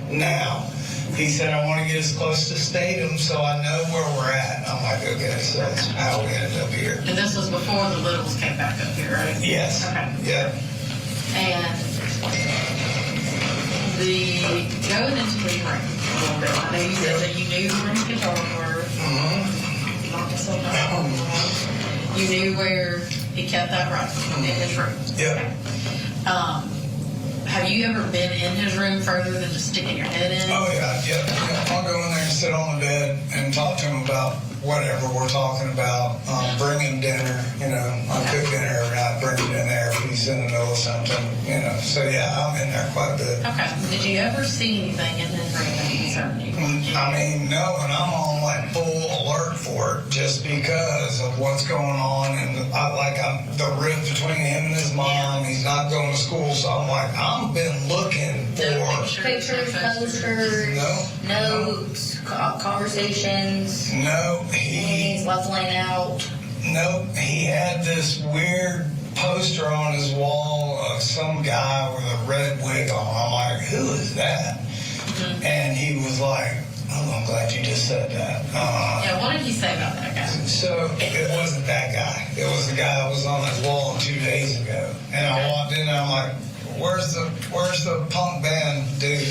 now. He said, I want to get as close to Statham so I know where we're at. I'm like, okay, so that's how we ended up here. And this was before the Littles came back up here, right? Yes. Okay. Yeah. And going into the room a little bit, I know you said that you knew where his controls were. You knew where he kept that rifle in his room. Yeah. Have you ever been in his room further than just sticking your head in? Oh, yeah. I'll go in there and sit on the bed and talk to him about whatever we're talking about. Bring him dinner. I cook dinner every night, bring him in there if he's in the middle of something. So, yeah, I'm in there quite a bit. Okay. Did you ever see anything in his room that concerned you? I mean, no, and I'm on full alert for it just because of what's going on. And I'm the rift between him and his mom. He's not going to school, so I'm like, I've been looking for pictures, posters, notes, conversations. No, he's leveling out. No, he had this weird poster on his wall of some guy with a red wig on. I'm like, who is that? And he was like, Oh, I'm glad you just said that. Yeah, what did he say about that guy? So it wasn't that guy. It was the guy that was on his wall 2 days ago. And I walked in and I'm like, where's the punk band dude?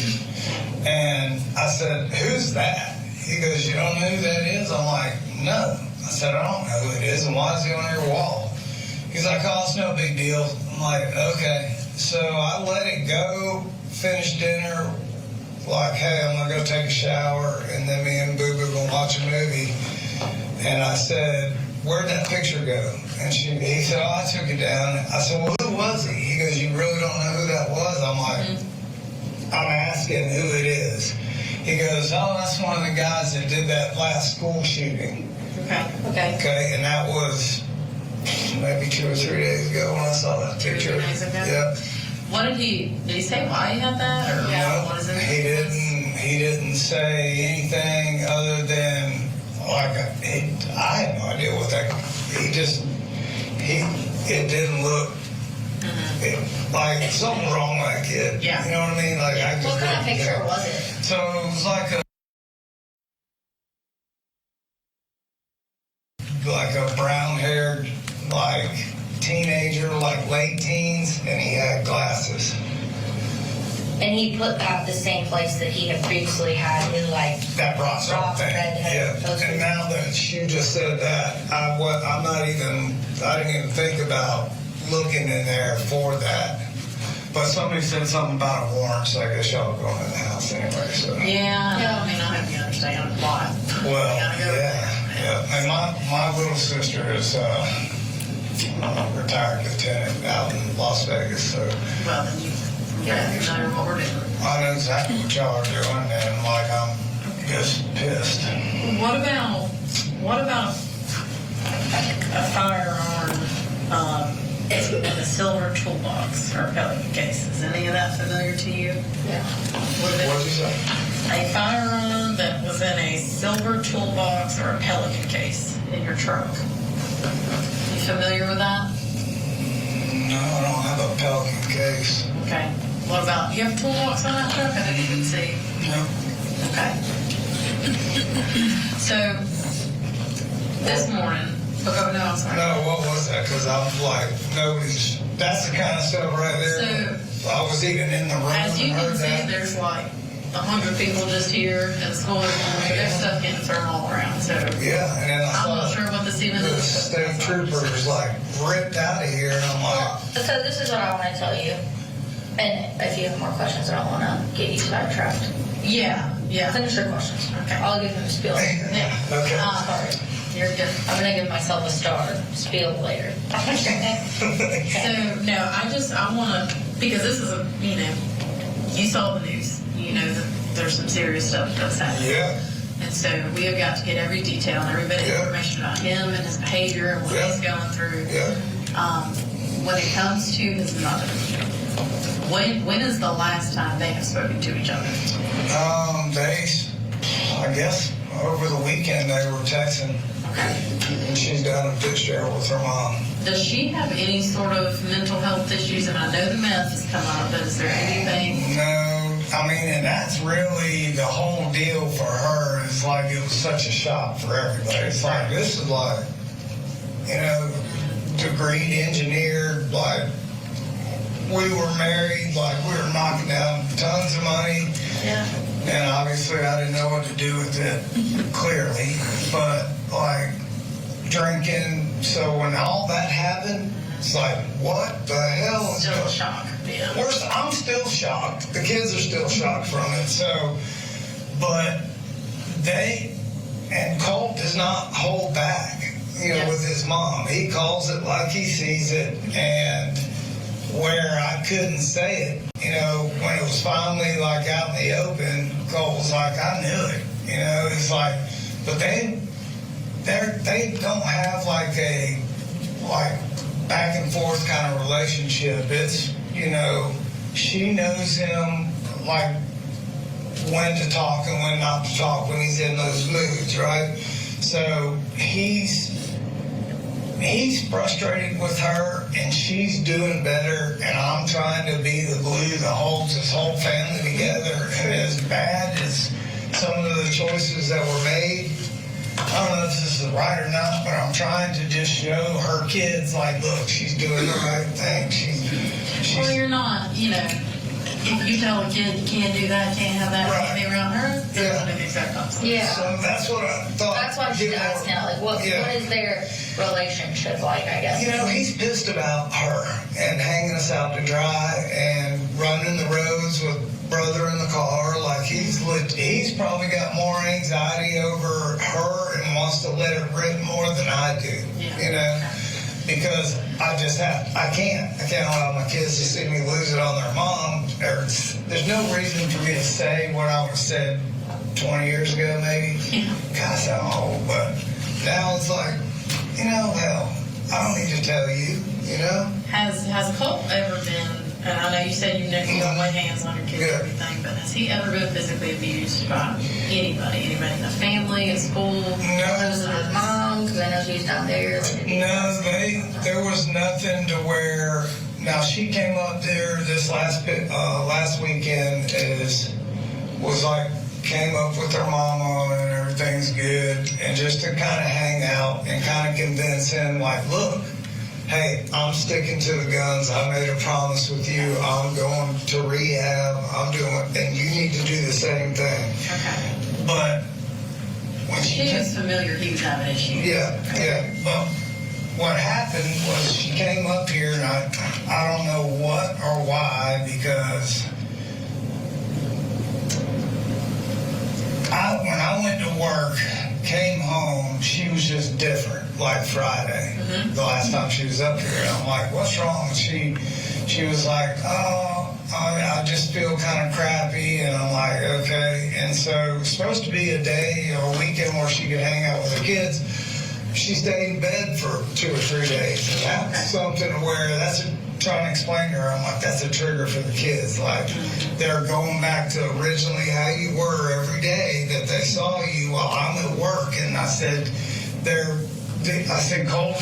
And I said, who's that? He goes, you don't know who that is? I'm like, no. I said, I don't know who it is, and why is he on your wall? He's like, oh, it's no big deal. I'm like, okay. So I let it go, finished dinner, like, hey, I'm gonna go take a shower, and then me and Boo Boo gonna watch a movie. And I said, where'd that picture go? And he said, oh, I took it down. I said, well, who was he? He goes, you really don't know who that was? I'm like, I'm asking who it is. He goes, oh, that's one of the guys that did that last school shooting. Okay, and that was maybe 2 or 3 days ago when I saw that picture. 2 or 3 days ago? Yep. What did he say why he had that? Or No, what is it? he didn't say anything other than, like, I had no idea what that, it didn't look, like something wrong with that kid. Yeah. You know what I mean? Like, I just What kind of didn't picture know. was it? So it was like a brown-haired, like, teenager, like late teens, and he had glasses. And he put that the same place that he had previously had his that rock thing. redhead poster. And now that you just said that, I didn't even think about looking in there for that. But somebody said something about a warrant, so I guess y'all are going in the house anyway. So. Yeah, I mean, I hope you understand why. Well, yeah. And my little sister is a retired lieutenant out in Las Vegas. So. Well, then you know what we're doing. I know exactly what y'all are doing, and like I'm just pissed. What about a firearm in a silver toolbox or pellet case? Is any of that familiar to you? Yeah. What did you say? A firearm that was in a silver toolbox or a pelican case in your truck. You familiar with that? No, I don't have a pelican case. Okay. What about, you have a toolbox on that truck? I didn't even see. No. Okay. So, this morning, oh, no, I'm sorry. No, what was that? Because I was like, that's the kind of stuff right there. So, I was even in the room. As you and can heard see, that. there's like 100 people just here and school. There's stuff getting thrown all around. So yeah, and then I'm not sure what this even the is. state troopers like ripped out of here, and I'm like, So this is what I want to tell you. And if you have more questions, I don't want to get you sidetracked. Yeah. Finish your questions. Okay. I'll give him a spiel. Yeah. Okay. Sorry. You're good. I'm going to give myself a star. Spiel later. So, no, I want to, because this is you saw the news. You know that there's some serious stuff that's happening. yeah. And so we have got to get every detail and every bit of information about him and his behavior and what he's going through. Yeah. When it comes to his mother, when is the last time they have spoken to each other? I guess over the weekend they were texting. Okay. And she's down in Fitzgerald with her mom. Does she have any sort of mental health issues? And I know the meth has come up, but is there anything? No, I mean, and that's really the whole deal for her. It's like it was such a shock for everybody. It's like, this is like, degreed engineer, like we were married, like we were knocking down tons of money. Yeah. And obviously I didn't know what to do with it, clearly. But like drinking, so when all that happened, it's like, what the hell? Still a shock. Yeah. I'm still shocked. The kids are still shocked from it. So, but Colt does not hold back, with his mom. He calls it like he sees it, and where I couldn't say it, when it was finally like out in the open, Colt was like, I knew it, it's like, but they don't have like a back and forth kind of relationship. It's, she knows him like when to talk and when not to talk when he's in those moods, right? So he's frustrated with her, and she's doing better, and I'm trying to be the glue that holds this whole family together. And as bad as some of the choices that were made. I don't know if this is right or not, but I'm trying to just show her kids, like, look, she's doing the right thing. Well, you're not, you know, if you tell a kid you can't do that, can't have that, can't be around her, they're going to be the exact opposite. Yeah. So that's what I thought. That's why she's asking, like, what is their relationship like, I guess? You know, he's pissed about her and hanging us out to dry and running the roads with brother in the car. Like, he's probably got more anxiety over her and wants to let it rip more than I do, you know, because I can't allow my kids to see me lose it on their mom. There's no reason for me to say what I would have said 20 years ago, maybe. Gosh, I'm old, but now it's like, you know, hell, I don't need to tell you, you know? Has Colt ever been, and I know you said you don't lay hands on your kids or everything, but has he ever been physically abused by anybody in the family, at school? No. His mom, because I know she's not there. No, there was nothing to where, now she came up there this last weekend, came up with her mama and everything's good, and just to kind of hang out and kind of convince him, like, look, hey, I'm sticking to the guns. I made a promise with you. I'm going to rehab. And you need to do the same thing. Okay. But when she was familiar he was having issues. Yeah. But what happened was she came up here, and I don't know what or why, because when I went to work, came home, she was just different, like Friday, the last time she was up here. And I'm like, what's wrong? And she was like, oh, I just feel kind of crappy. And I'm like, okay. And so it was supposed to be a day or a weekend where she could hang out with her kids. She stayed in bed for 2 or 3 days. And that's something where trying to explain to her, I'm like, that's a trigger for the kids. Like, they're going back to originally how you were every day that they saw you while I'm at work. And I said, Colt,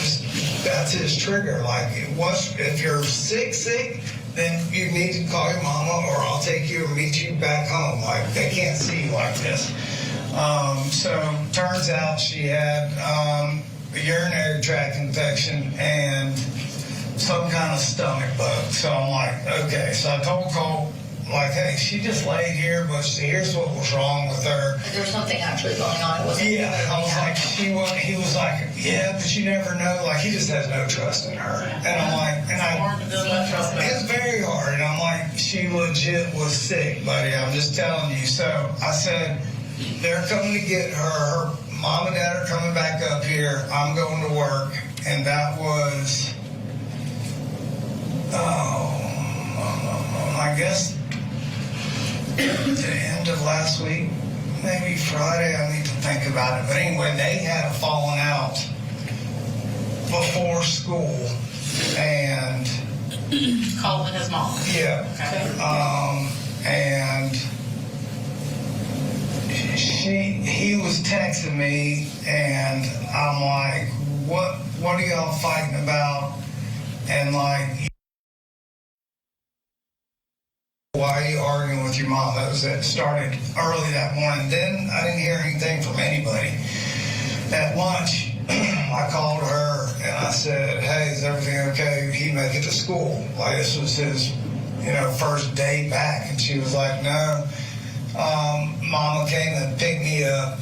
that's his trigger. Like, if you're sick, then you need to call your mama, or I'll take you and meet you back home. Like, they can't see you like this. So turns out she had a urinary tract infection and some kind of stomach bug. So I'm like, okay. So I told Colt, like, hey, she just laid here, but here's what was wrong with her. There was something actually going on. I was like, he was like, yeah, but you never know. Like, he just has no trust in her. And I'm like, it's very hard. And I'm like, she legit was sick, buddy. I'm just telling you. So I said, they're coming to get her. Her mom and dad are coming back up here. I'm going to work. And that was, I guess, the end of last week, maybe Friday. I need to think about it. But anyway, they had a falling out before school, and Colt and his mom. Yeah. Okay. And he was texting me, and I'm like, what are y'all fighting about? And like, why are you arguing with your mom? That started early that morning. Then I didn't hear anything from anybody. At lunch, I called her and I said, hey, is everything okay? He make it to school. Like, this was his, first day back. And she was like, no. Mama came and picked me up,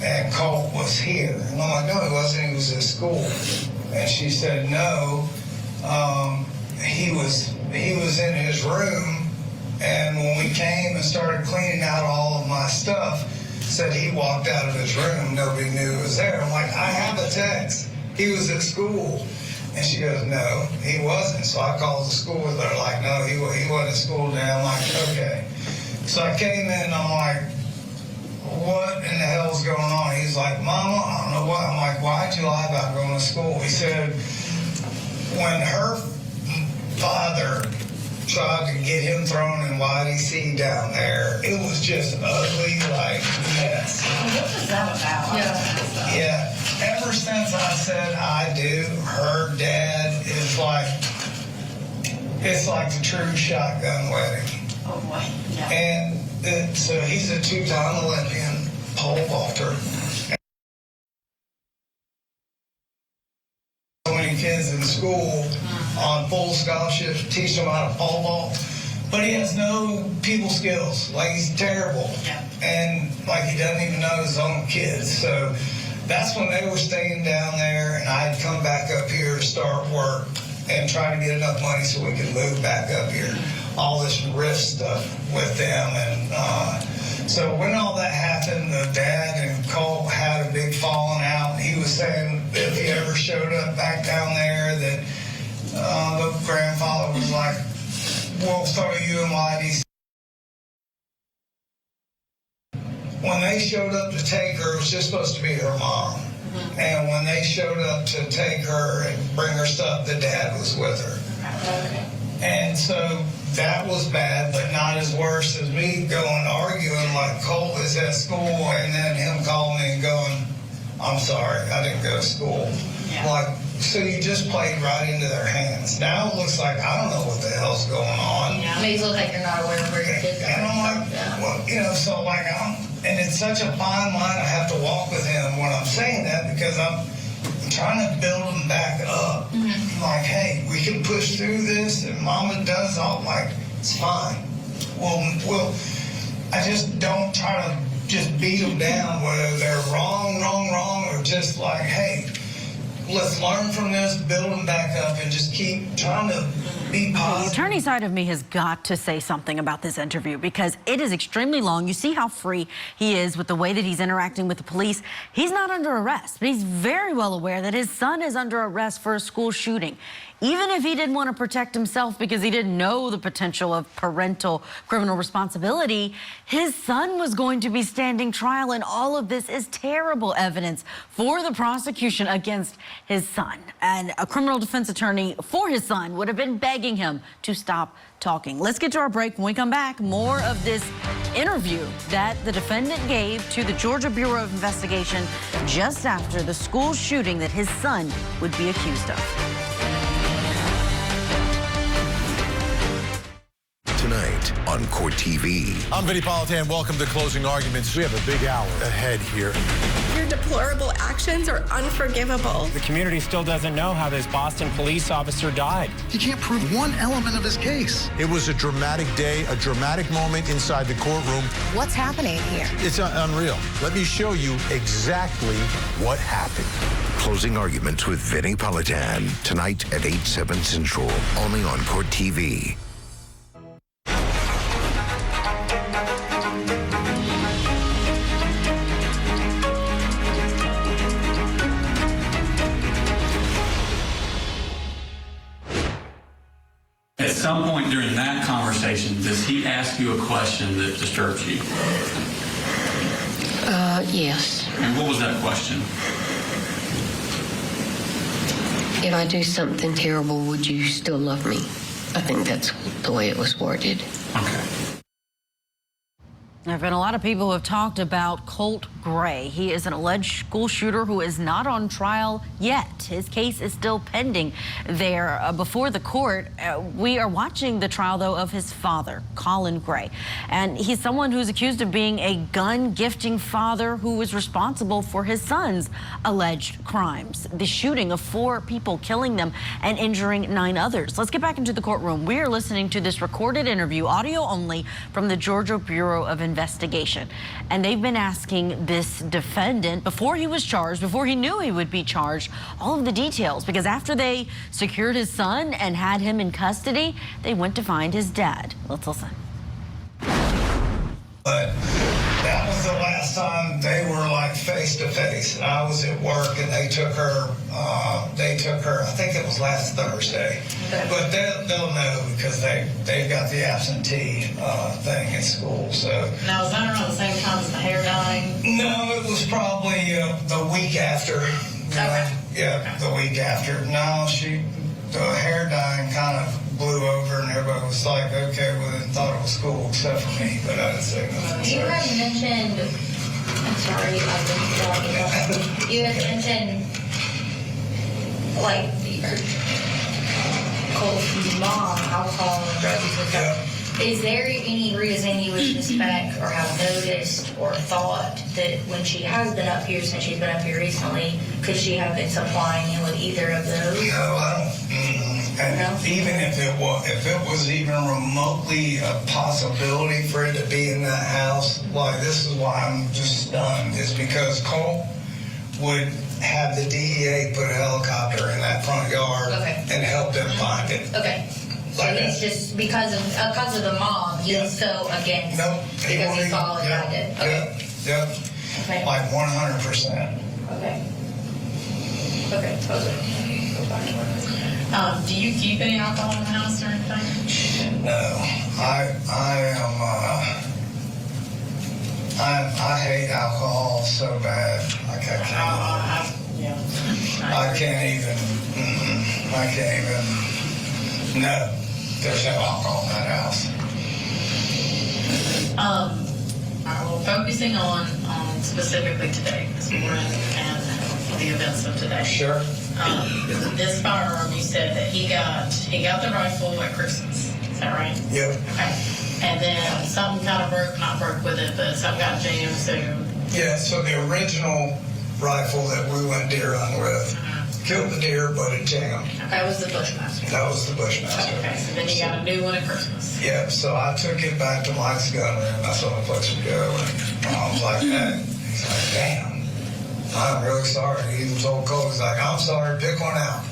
and Colt was here. And I'm like, no, he wasn't. He was at school. And she said, no. He was in his room. And when we came and started cleaning out all of my stuff, said he walked out of his room. Nobody knew he was there. I'm like, I have a text. He was at school. And she goes, no, he wasn't. So I called the school. They're like, no, he wasn't at school today. I'm like, okay. So I came in and I'm like, what in the hell's going on? He's like, Mama, I don't know what. I'm like, why'd you lie about going to school? He said, when her father tried to get him thrown in YDC down there, it was just ugly, like, mess. What was that about? Yeah. Ever since I said I do, her dad is like, it's like the true shotgun wedding. Oh boy. Yeah. And So he's a two-time Olympian pole vaulter. So many kids in school on full scholarships, teach them how to pole vault, but he has no people skills. Like, he's terrible, and like he doesn't even know his own kids. So that's when they were staying down there, and I had come back up here to start work and try to get enough money so we could move back up here. All this rift stuff with them, and so when all that happened, the dad and Colt had a big falling out. He was saying if he ever showed up back down there that the grandfather was like, we'll throw you in YDC. When they showed up to take her, it was just supposed to be her mom. And when they showed up to take her and bring her stuff, the dad was with her. And so that was bad, but not as worse as me going arguing like Colt is at school and then him calling me and going, I'm sorry, I didn't go to school. Like, so you just played right into their hands. Now it looks like I don't know what the hell's going on. Yeah, it makes it look like you're not aware of where your kids are. And I'm like, well, you know, so like and it's such a fine line I have to walk with him when I'm saying that, because I'm trying to build him back up. Like, hey, we can push through this, and Mama does all, like, it's fine. Well, I just don't try to just beat them down, whether they're wrong, or just like, hey, let's learn from this, build them back up, and just keep trying to be positive. The attorney side of me has got to say something about this interview, because it is extremely long. You see how free he is with the way that he's interacting with the police. He's not under arrest, but he's very well aware that his son is under arrest for a school shooting. Even if he didn't want to protect himself because he didn't know the potential of parental criminal responsibility, his son was going to be standing trial, and all of this is terrible evidence for the prosecution against his son. And a criminal defense attorney for his son would have been begging him to stop talking. Let's get to our break. When we come back, more of this interview that the defendant gave to the Georgia Bureau of Investigation just after the school shooting that his son would be accused of. Tonight on Court TV. I'm Vinny Politan. Welcome to Closing Arguments. We have a big hour ahead here. Your deplorable actions are unforgivable. The community still doesn't know how this Boston police officer died. He can't prove one element of his case. It was a dramatic day, a dramatic moment inside the courtroom. What's happening here? It's unreal. Let me show you exactly what happened. Closing Arguments with Vinny Politan. Tonight at 8/7 Central. Only on Court TV. At some point during that conversation, does he ask you a question that disturbs you? Yes. And what was that question? If I do something terrible, would you still love me? I think that's the way it was worded. Okay. There have been a lot of people who have talked about Colt Gray. He is an alleged school shooter who is not on trial yet. His case is still pending there before the court. We are watching the trial, though, of his father, Colin Gray. And he's someone who's accused of being a gun-gifting father who was responsible for his son's alleged crimes. The shooting of 4 people, killing them and injuring 9 others. Let's get back into the courtroom. We are listening to this recorded interview, audio only, from the Georgia Bureau of Investigation. And they've been asking this defendant, before he was charged, before he knew he would be charged, all of the details, because after they secured his son and had him in custody, they went to find his dad. Let's listen. But that was the last time they were like face to face. And I was at work and they took her, I think it was last Thursday. But they'll know because they've got the absentee thing at school. So Now, was that around the same time as the hair dyeing? no, it was probably the week after. Okay. Yeah, the week after. No, the hair dyeing kind of blew over and everybody was like, okay, well, they thought it was cool except for me, but I didn't say nothing. You had mentioned, I'm sorry, I've been talking. You had mentioned, like, Colt's mom, alcohol and drugs and stuff. Is there any reason you would suspect or have noticed or thought that when she has been up here, since she's been up here recently, could she have been supplying you with either of those? No, I don't. And even if it was even remotely a possibility for it to be in that house, like this is why I'm just stunned, is because Colt would have the DEA put a helicopter in that front yard and help them find it. Okay. So he's just because of the mob, he's so against because he saw it and did. Okay. Okay. Like 100%. Okay. Okay. Do you keep any alcohol in the house or anything? No. I hate alcohol so bad. Like I can't even. No. There's no alcohol in that house. All right, well, focusing on specifically today, this morning, and the events of today. Sure. This firearm, you said that he got the rifle at Christmas. Is that right? Yep. Okay. And then something kind of not broke with it, but something got jammed. So. Yeah. So the original rifle that we went deer hunting with killed the deer, but it jammed. That was the Bushmaster. That was the Bushmaster. Okay. So then you got a new one at Christmas. Yeah. So I took it back to Mike's gunner, and that's the only place we go. And I was like, hey. He's like, damn. I'm really sorry. He even told Cole, he's like, I'm sorry, pick one out.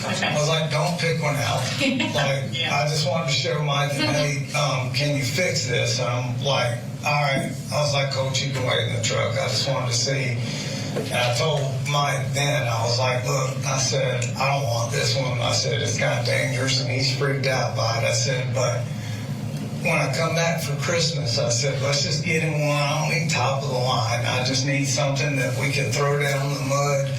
Okay. I was like, don't pick one out. Like, I just wanted to show Mike, hey, can you fix this? And I'm like, all right. I was like, Coach, you can wait in the truck. I just wanted to see. And I told Mike then, I was like, look, I said, I don't want this one. I said, it's kind of dangerous, and he's freaked out by it. I said, but when I come back for Christmas, I said, let's just get him one. I don't need top of the line. I just need something that we can throw down in the mud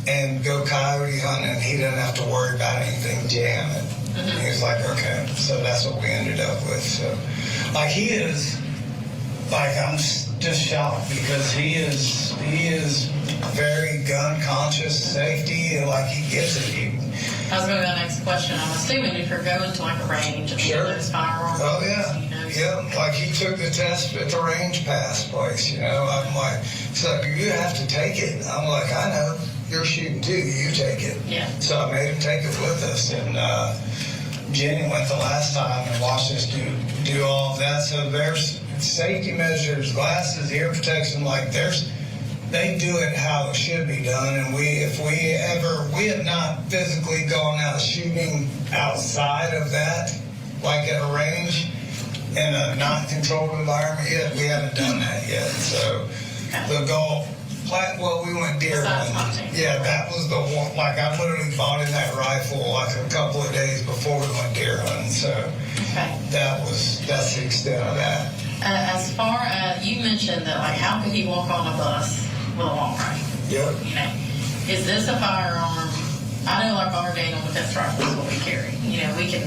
and go coyote hunting. He doesn't have to worry about anything jamming. He was like, okay. So that's what we ended up with. So, like, he is, like, I'm just shocked because he is very gun conscious, safety, and like he gets it. I was going to go to the next question. I'm assuming if you're going to like a range and there's firearms. Oh yeah, like he took the test at the range pass place. You know, I'm like, it's like you have to take it. I'm like, I know you're shooting too. You take it. Yeah. So I made him take it with us, and Jenny went the last time and watched us do all of that. So there's safety measures, glasses, ear protection. Like they do it how it should be done, and we have not physically gone out shooting outside of that, like at a range in a not controlled environment yet. We haven't done that yet. So the goal, well, we went deer hunting. Yeah, that was the one. Like I literally bought in that rifle like a couple of days before we went deer hunting. So that's the extent of that. As far as you mentioned that, like, how could he walk on a bus with a long rifle? Yep. You know, is this a firearm? I know, like our Daniel defense rifle is what we carry. You know, we can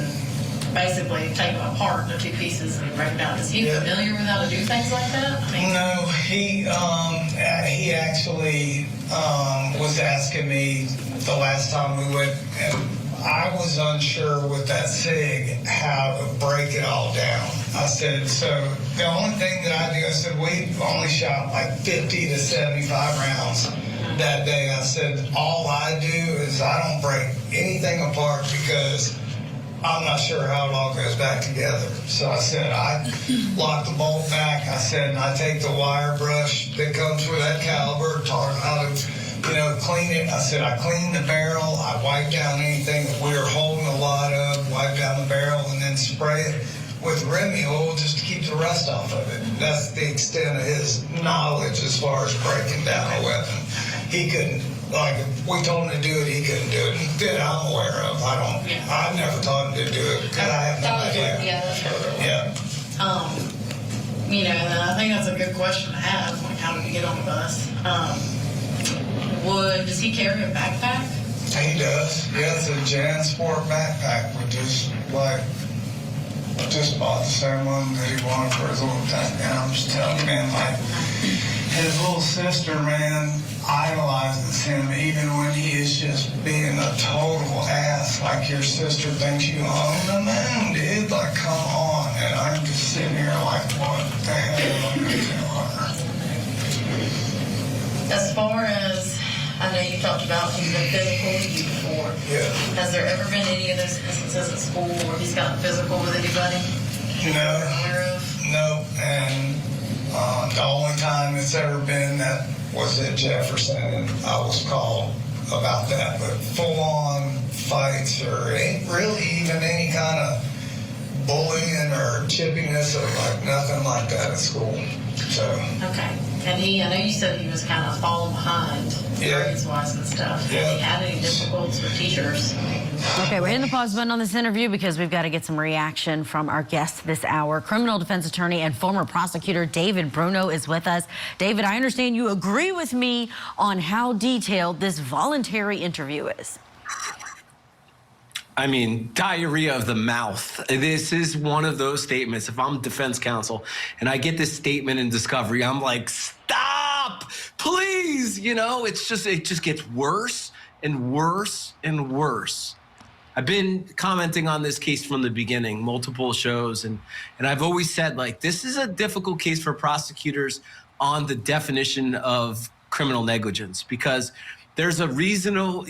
basically take them apart into two pieces and break them down. Is he familiar with how to do things like that? I mean, no, he actually was asking me the last time we went, and I was unsure with that SIG how to break it all down. I said, so the only thing that I do, I said, we only shot like 50 to 75 rounds that day. I said, all I do is I don't break anything apart because I'm not sure how it all goes back together. So I said, I lock the bolt back. I said, and I take the wire brush that comes with that caliber, taught him how to, clean it. I said, I clean the barrel. I wipe down anything that we were holding a lot of, wipe down the barrel, and then spray it with Remy oil just to keep the rust off of it. That's the extent of his knowledge as far as breaking down a weapon. He couldn't, like, if we told him to do it, he couldn't do it. That I'm aware of. I've never taught him to do it because I have no idea. Yeah. And I think that's a good question to have, like, how did he get on the bus? Does he carry a backpack? He does. Yeah, it's a JanSport backpack. We just bought the same one that he wanted for his little tank. And I'm just telling you, man, like, his little sister, man, idolizes him even when he is just being a total ass. Like, your sister thinks you own the moon, dude. Like, come on. And I'm just sitting here like, what the hell am I going to tell her? As far as, I know you talked about he's been physical with you before. Yeah. Has there ever been any of those instances at school where he's gotten physical with anybody? No. And the only time it's ever been that was at Jefferson, and I was called about that. But full-on fights or ain't really even any kind of bullying or chippiness or like nothing like that at school. So. Okay. And I know you said he was kind of falling behind grades-wise and stuff. Has he had any difficulties with teachers? Okay, we're hitting the pause button on this interview because we've got to get some reaction from our guest this hour. Criminal defense attorney and former prosecutor David Bruno is with us. David, I understand you agree with me on how detailed this voluntary interview is. I mean, diarrhea of the mouth. This is one of those statements. If I'm defense counsel and I get this statement in discovery, I'm like, stop, please. You know, it just gets worse and worse and worse. I've been commenting on this case from the beginning, multiple shows, and I've always said, like, this is a difficult case for prosecutors on the definition of criminal negligence, because there's a reasonable,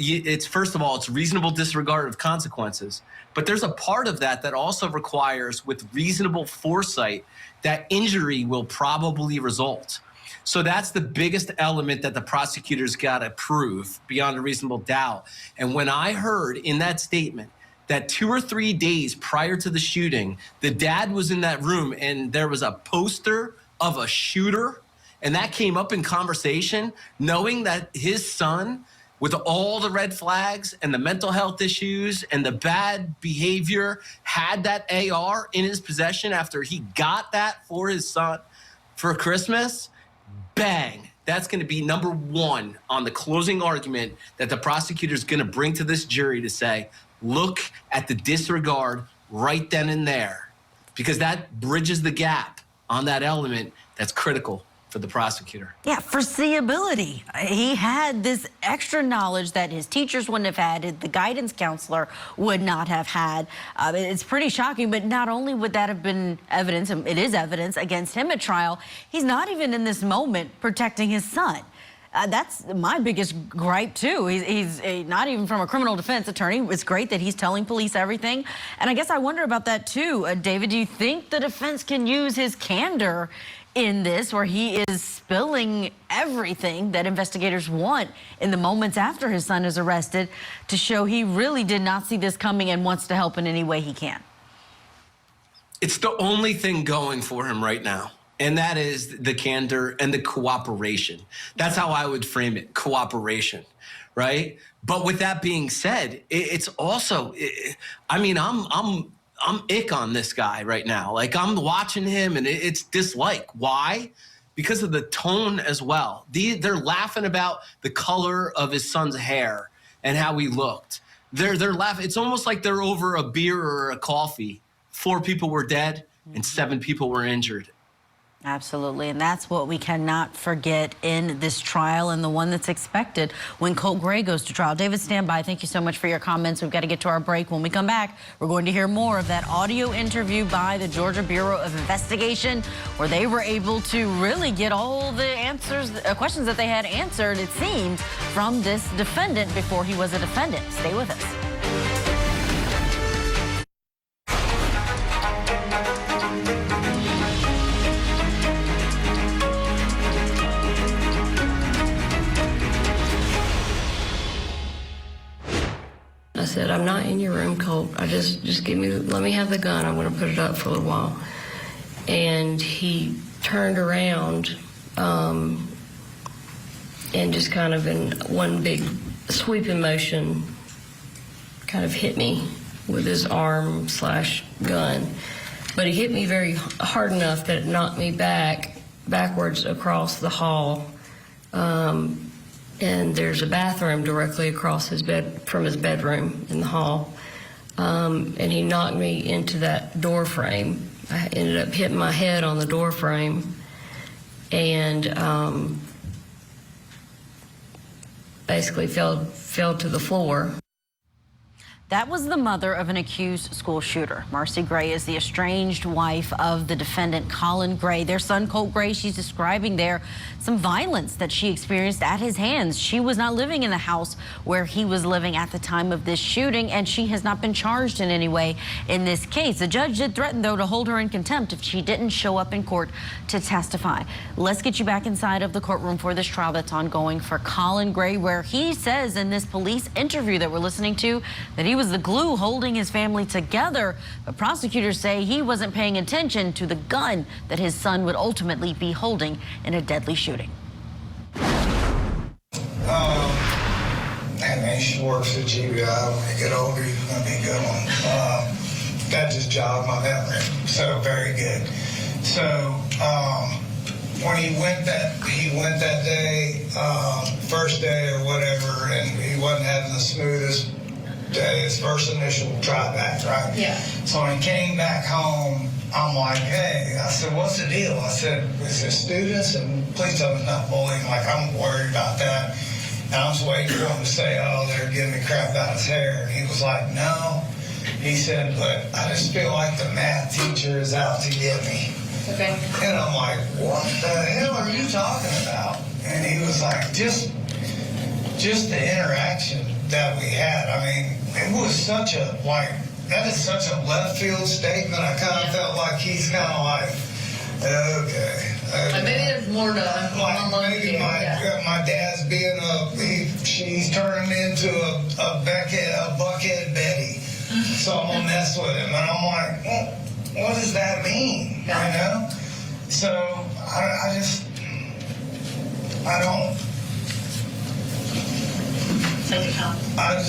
first of all, it's reasonable disregard of consequences, but there's a part of that that also requires, with reasonable foresight, that injury will probably result. So that's the biggest element that the prosecutors got to prove beyond a reasonable doubt. And when I heard in that statement that 2 or 3 days prior to the shooting, the dad was in that room and there was a poster of a shooter, and that came up in conversation, knowing that his son, with all the red flags and the mental health issues and the bad behavior, had that AR in his possession after he got that for his son for Christmas, bang. That's going to be number one on the closing argument that the prosecutor's going to bring to this jury to say, look at the disregard right then and there, because that bridges the gap on that element that's critical for the prosecutor. Yeah, foreseeability. He had this extra knowledge that his teachers wouldn't have had, the guidance counselor would not have had. It's pretty shocking, but not only would that have been evidence, and it is evidence against him at trial, he's not even in this moment protecting his son. That's my biggest gripe, too. He's not even from a criminal defense attorney. It's great that he's telling police everything. And I guess I wonder about that, too. David, do you think the defense can use his candor in this, where he is spilling everything that investigators want in the moments after his son is arrested, to show he really did not see this coming and wants to help in any way he can? It's the only thing going for him right now, and that is the candor and the cooperation. That's how I would frame it, cooperation, right? But with that being said, it's also, I mean, I'm ick on this guy right now. Like, I'm watching him and it's dislike. Why? Because of the tone as well. They're laughing about the color of his son's hair and how he looked. They're laughing. It's almost like they're over a beer or a coffee. 4 people were dead and 7 people were injured. Absolutely, and that's what we cannot forget in this trial, and the one that's expected when Colt Gray goes to trial. David, stand by. Thank you so much for your comments. We've got to get to our break. When we come back, we're going to hear more of that audio interview by the Georgia Bureau of Investigation, where they were able to really get all the answers, questions that they had answered, it seemed, from this defendant before he was a defendant. Stay with us. I said, I'm not in your room, Colt. I just let me have the gun. I'm going to put it up for a little while. And he turned around and just kind of in one big sweeping motion kind of hit me with his arm / gun. But he hit me very hard enough that it knocked me backwards across the hall. And there's a bathroom directly across from his bedroom in the hall. And he knocked me into that door frame. I ended up hitting my head on the door frame. and basically fell to the floor. That was the mother of an accused school shooter. Marcy Gray is the estranged wife of the defendant, Colin Gray. Their son, Colt Gray, she's describing there some violence that she experienced at his hands. She was not living in the house where he was living at the time of this shooting, and she has not been charged in any way in this case. The judge did threaten, though, to hold her in contempt if she didn't show up in court to testify. Let's get you back inside of the courtroom for this trial that's ongoing for Colin Gray, where he says in this police interview that we're listening to that he was the glue holding his family together. But prosecutors say he wasn't paying attention to the gun that his son would ultimately be holding in a deadly shooting. And she works at GBI. When you get older, you're going to be a good one. That just jogged my memory. So very good. So when he went that day, first day or whatever, and he wasn't having the smoothest day, his first initial try back, right? Yeah. So when he came back home, I'm like, hey, I said, what's the deal? I said, is it students? And please tell me it's not bullying. Like, I'm worried about that. And I was waiting for him to say, oh, they're giving me crap out his hair. And he was like, no. He said, but I just feel like the math teacher is out to get me. Okay. And I'm like, what the hell are you talking about? And he was like, just the interaction that we had. I mean, it was such a, like, that is such a left field statement. I kind of felt like he's kind of like, okay. Like maybe there's more to like maybe my dad's being she's turning into a buckhead Betty. So I'm gonna mess with him. And I'm like, what does that mean? You know? So I just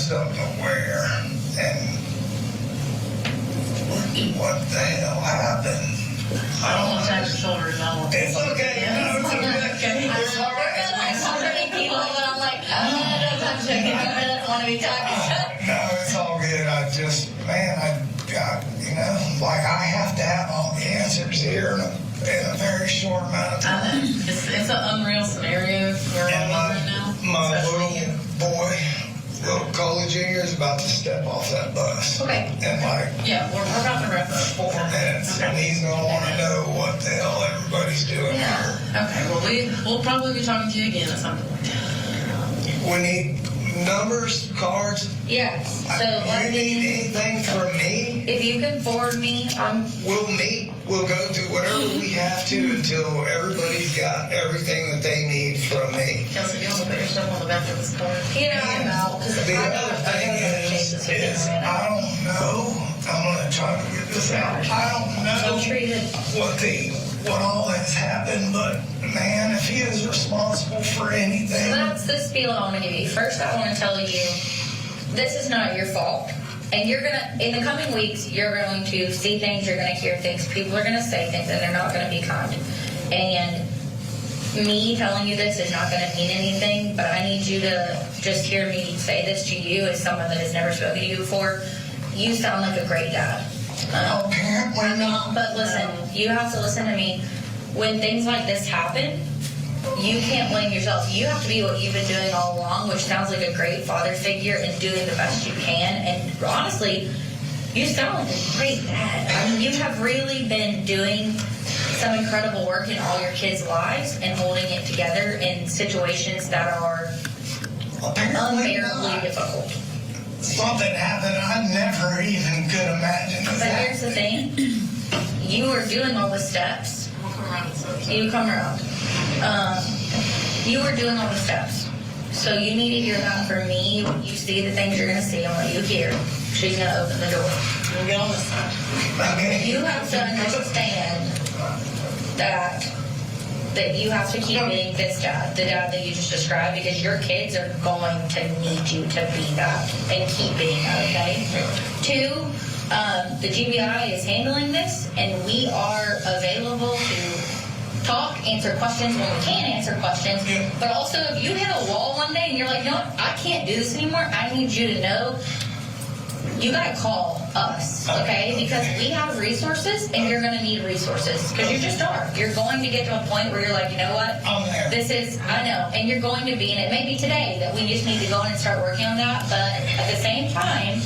don't know where and what the hell happened. I don't want to touch your shoulders. It's okay. No, it's okay. I saw many people, but I'm like, don't touch it. I don't want to be talking. No, it's all good. I just, man, you know, like I have to have all the answers here in a very short amount of time. I know. It's an unreal scenario we're all in right now. My little boy, little Colin Jr. is about to step off that bus. Okay. And like, yeah, we're about to wrap up 4 minutes, and he's gonna want to know what the hell everybody's doing here. Okay. Well, we'll probably be talking to you again at some point. We need numbers, cards. Yeah. So you need anything from me? If you can forward me, we'll meet. We'll go through whatever we have to until everybody's got everything that they need from me. Kelsey, you want to put your stuff on the back of this card? Yeah, I know. The other thing is I don't know. I'm gonna try to get this out. I don't know what all has happened, but man, if he is responsible for anything. So that's the spiel I want to give you. First, I want to tell you this is not your fault. And you're going to, in the coming weeks, you're going to see things, you're going to hear things, people are going to say things, and they're not going to be kind. And me telling you this is not going to mean anything, but I need you to just hear me say this to you as someone that has never spoken to you before. You sound like a great dad. But listen, you have to listen to me. When things like this happen, you can't blame yourself. You have to be what you've been doing all along, which sounds like a great father figure and doing the best you can. And honestly, you sound like a great dad. I mean, you have really been doing some incredible work in all your kids' lives and holding it together in situations that are unbearably difficult. Something happened I never even could imagine. But here's the thing. You are doing all the steps. You come around. You were doing all the steps. So you need to hear that from me. When you see the things you're going to see and what you hear, she's going to open the door. We'll get on this side. You have to understand that you have to keep being this dad, the dad that you just described, because your kids are going to need you to be that and keep being that, okay? 2, the GBI is handling this, and we are available to talk, answer questions when we can answer questions. But also, if you hit a wall one day and you're like, no, I can't do this anymore, I need you to know you got to call us, okay? Because we have resources and you're gonna need resources, because you just are. You're going to get to a point where you're like, you know what? This is, I know, and you're going to be, and it may be today that we just need to go in and start working on that, but at the same time,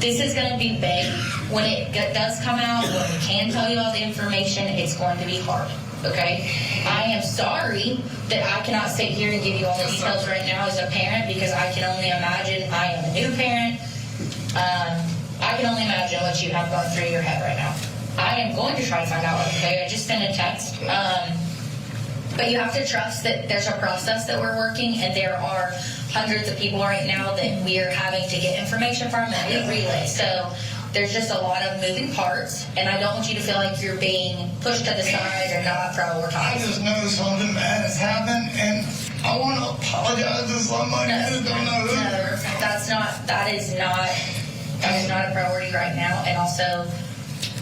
this is going to be big. When it does come out, when we can tell you all the information, it's going to be hard, okay? I am sorry that I cannot sit here and give you all the details right now as a parent, because I can only imagine. I am a new parent. I can only imagine what you have gone through your head right now. I am going to try to find out, okay? I just sent a text. But you have to trust that there's a process that we're working, and there are hundreds of people right now that we are having to get information from that we relay. So there's just a lot of moving parts, and I don't want you to feel like you're being pushed to the side or not prioritized. I just know something bad has happened, and I want to apologize to somebody who don't know who. No, that is not a priority right now. And also,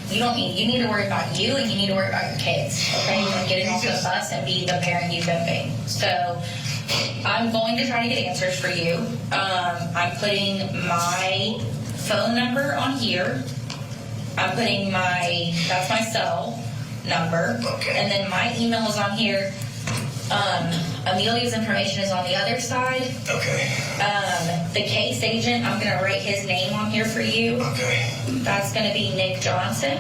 you need to worry about you, and you need to worry about your kids, okay? You want to get it off of us and be the parent you've been being. So I'm going to try to get answers for you. I'm putting my phone number on here. I'm putting that's my cell number. Okay. And then my email is on here. Amelia's information is on the other side. Okay. The case agent, I'm going to write his name on here for you. Okay. That's going to be Nick Johnson.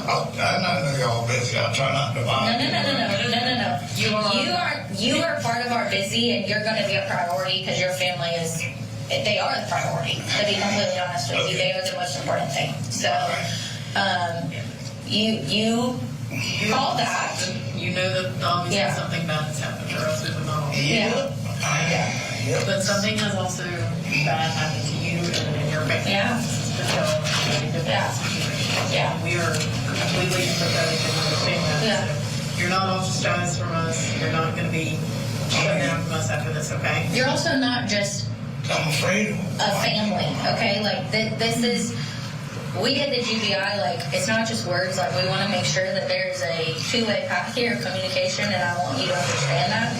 Oh, I know y'all busy. I'll try not to bother. No. You are part of our busy, and you're going to be a priority because your family they are the priority. To be completely honest with you, they are the most important thing. So, you call that. You know that obviously something bad has happened, or else we would not. Yeah. But something has also bad happened to you and your family. Yeah. We are completely empathetic and understand that. Yeah. So you're not ostracized from us. You're not going to be shut down from us after this, okay? You're also not just a family, okay? Like, this is, we did the GBI, like, it's not just words. Like, we want to make sure that there's a two-way path here of communication, and I want you to understand that.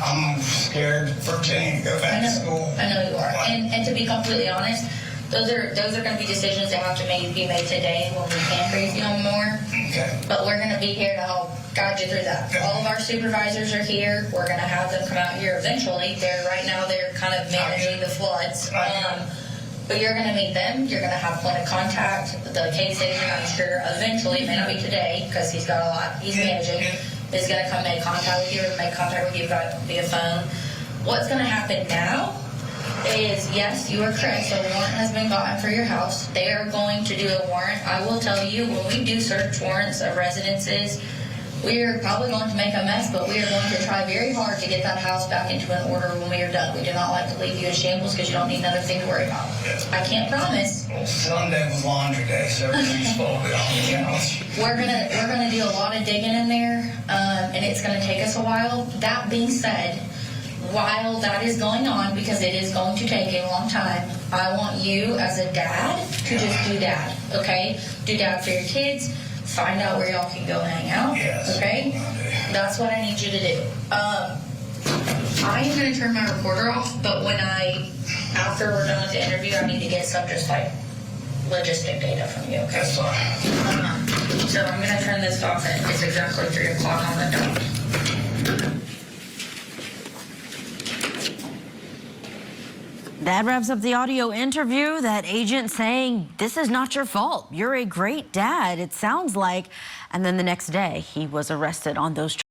I'm scared for Jenny to go back to school. I know you are. And to be completely honest, those are going to be decisions that have to be made today when we can't raise you no more. Okay. But we're going to be here to help guide you through that. All of our supervisors are here. We're going to have them come out here eventually. Right now they're kind of managing the floods. But you're going to meet them. You're going to have point of contact. The case agent, I'm sure, eventually, it may not be today because he's got a lot he's managing, is going to come make contact with you or make contact with you via phone. What's going to happen now is, yes, you are correct. So a warrant has been gotten for your house. They are going to do a warrant. I will tell you, when we do search warrants of residences, we are probably going to make a mess, but we are going to try very hard to get that house back into an order when we are done. We do not like to leave you in shambles because you don't need another thing to worry about. I can't promise. Well, Sunday was laundry day, so everything's folded on the couch. We're gonna do a lot of digging in there, and it's gonna take us a while. That being said, while that is going on, because it is going to take a long time, I want you as a dad to just do dad, okay? Do dad for your kids. Find out where y'all can go hang out, okay? That's what I need you to do. I am going to turn my recorder off, but after we're done with the interview, I need to get some just like logistic data from you, okay? That's fine. So I'm going to turn this off at it's exactly 3 o'clock on the dot. That wraps up the audio interview. That agent saying, this is not your fault. You're a great dad, it sounds like. And then the next day, he was arrested on those charges.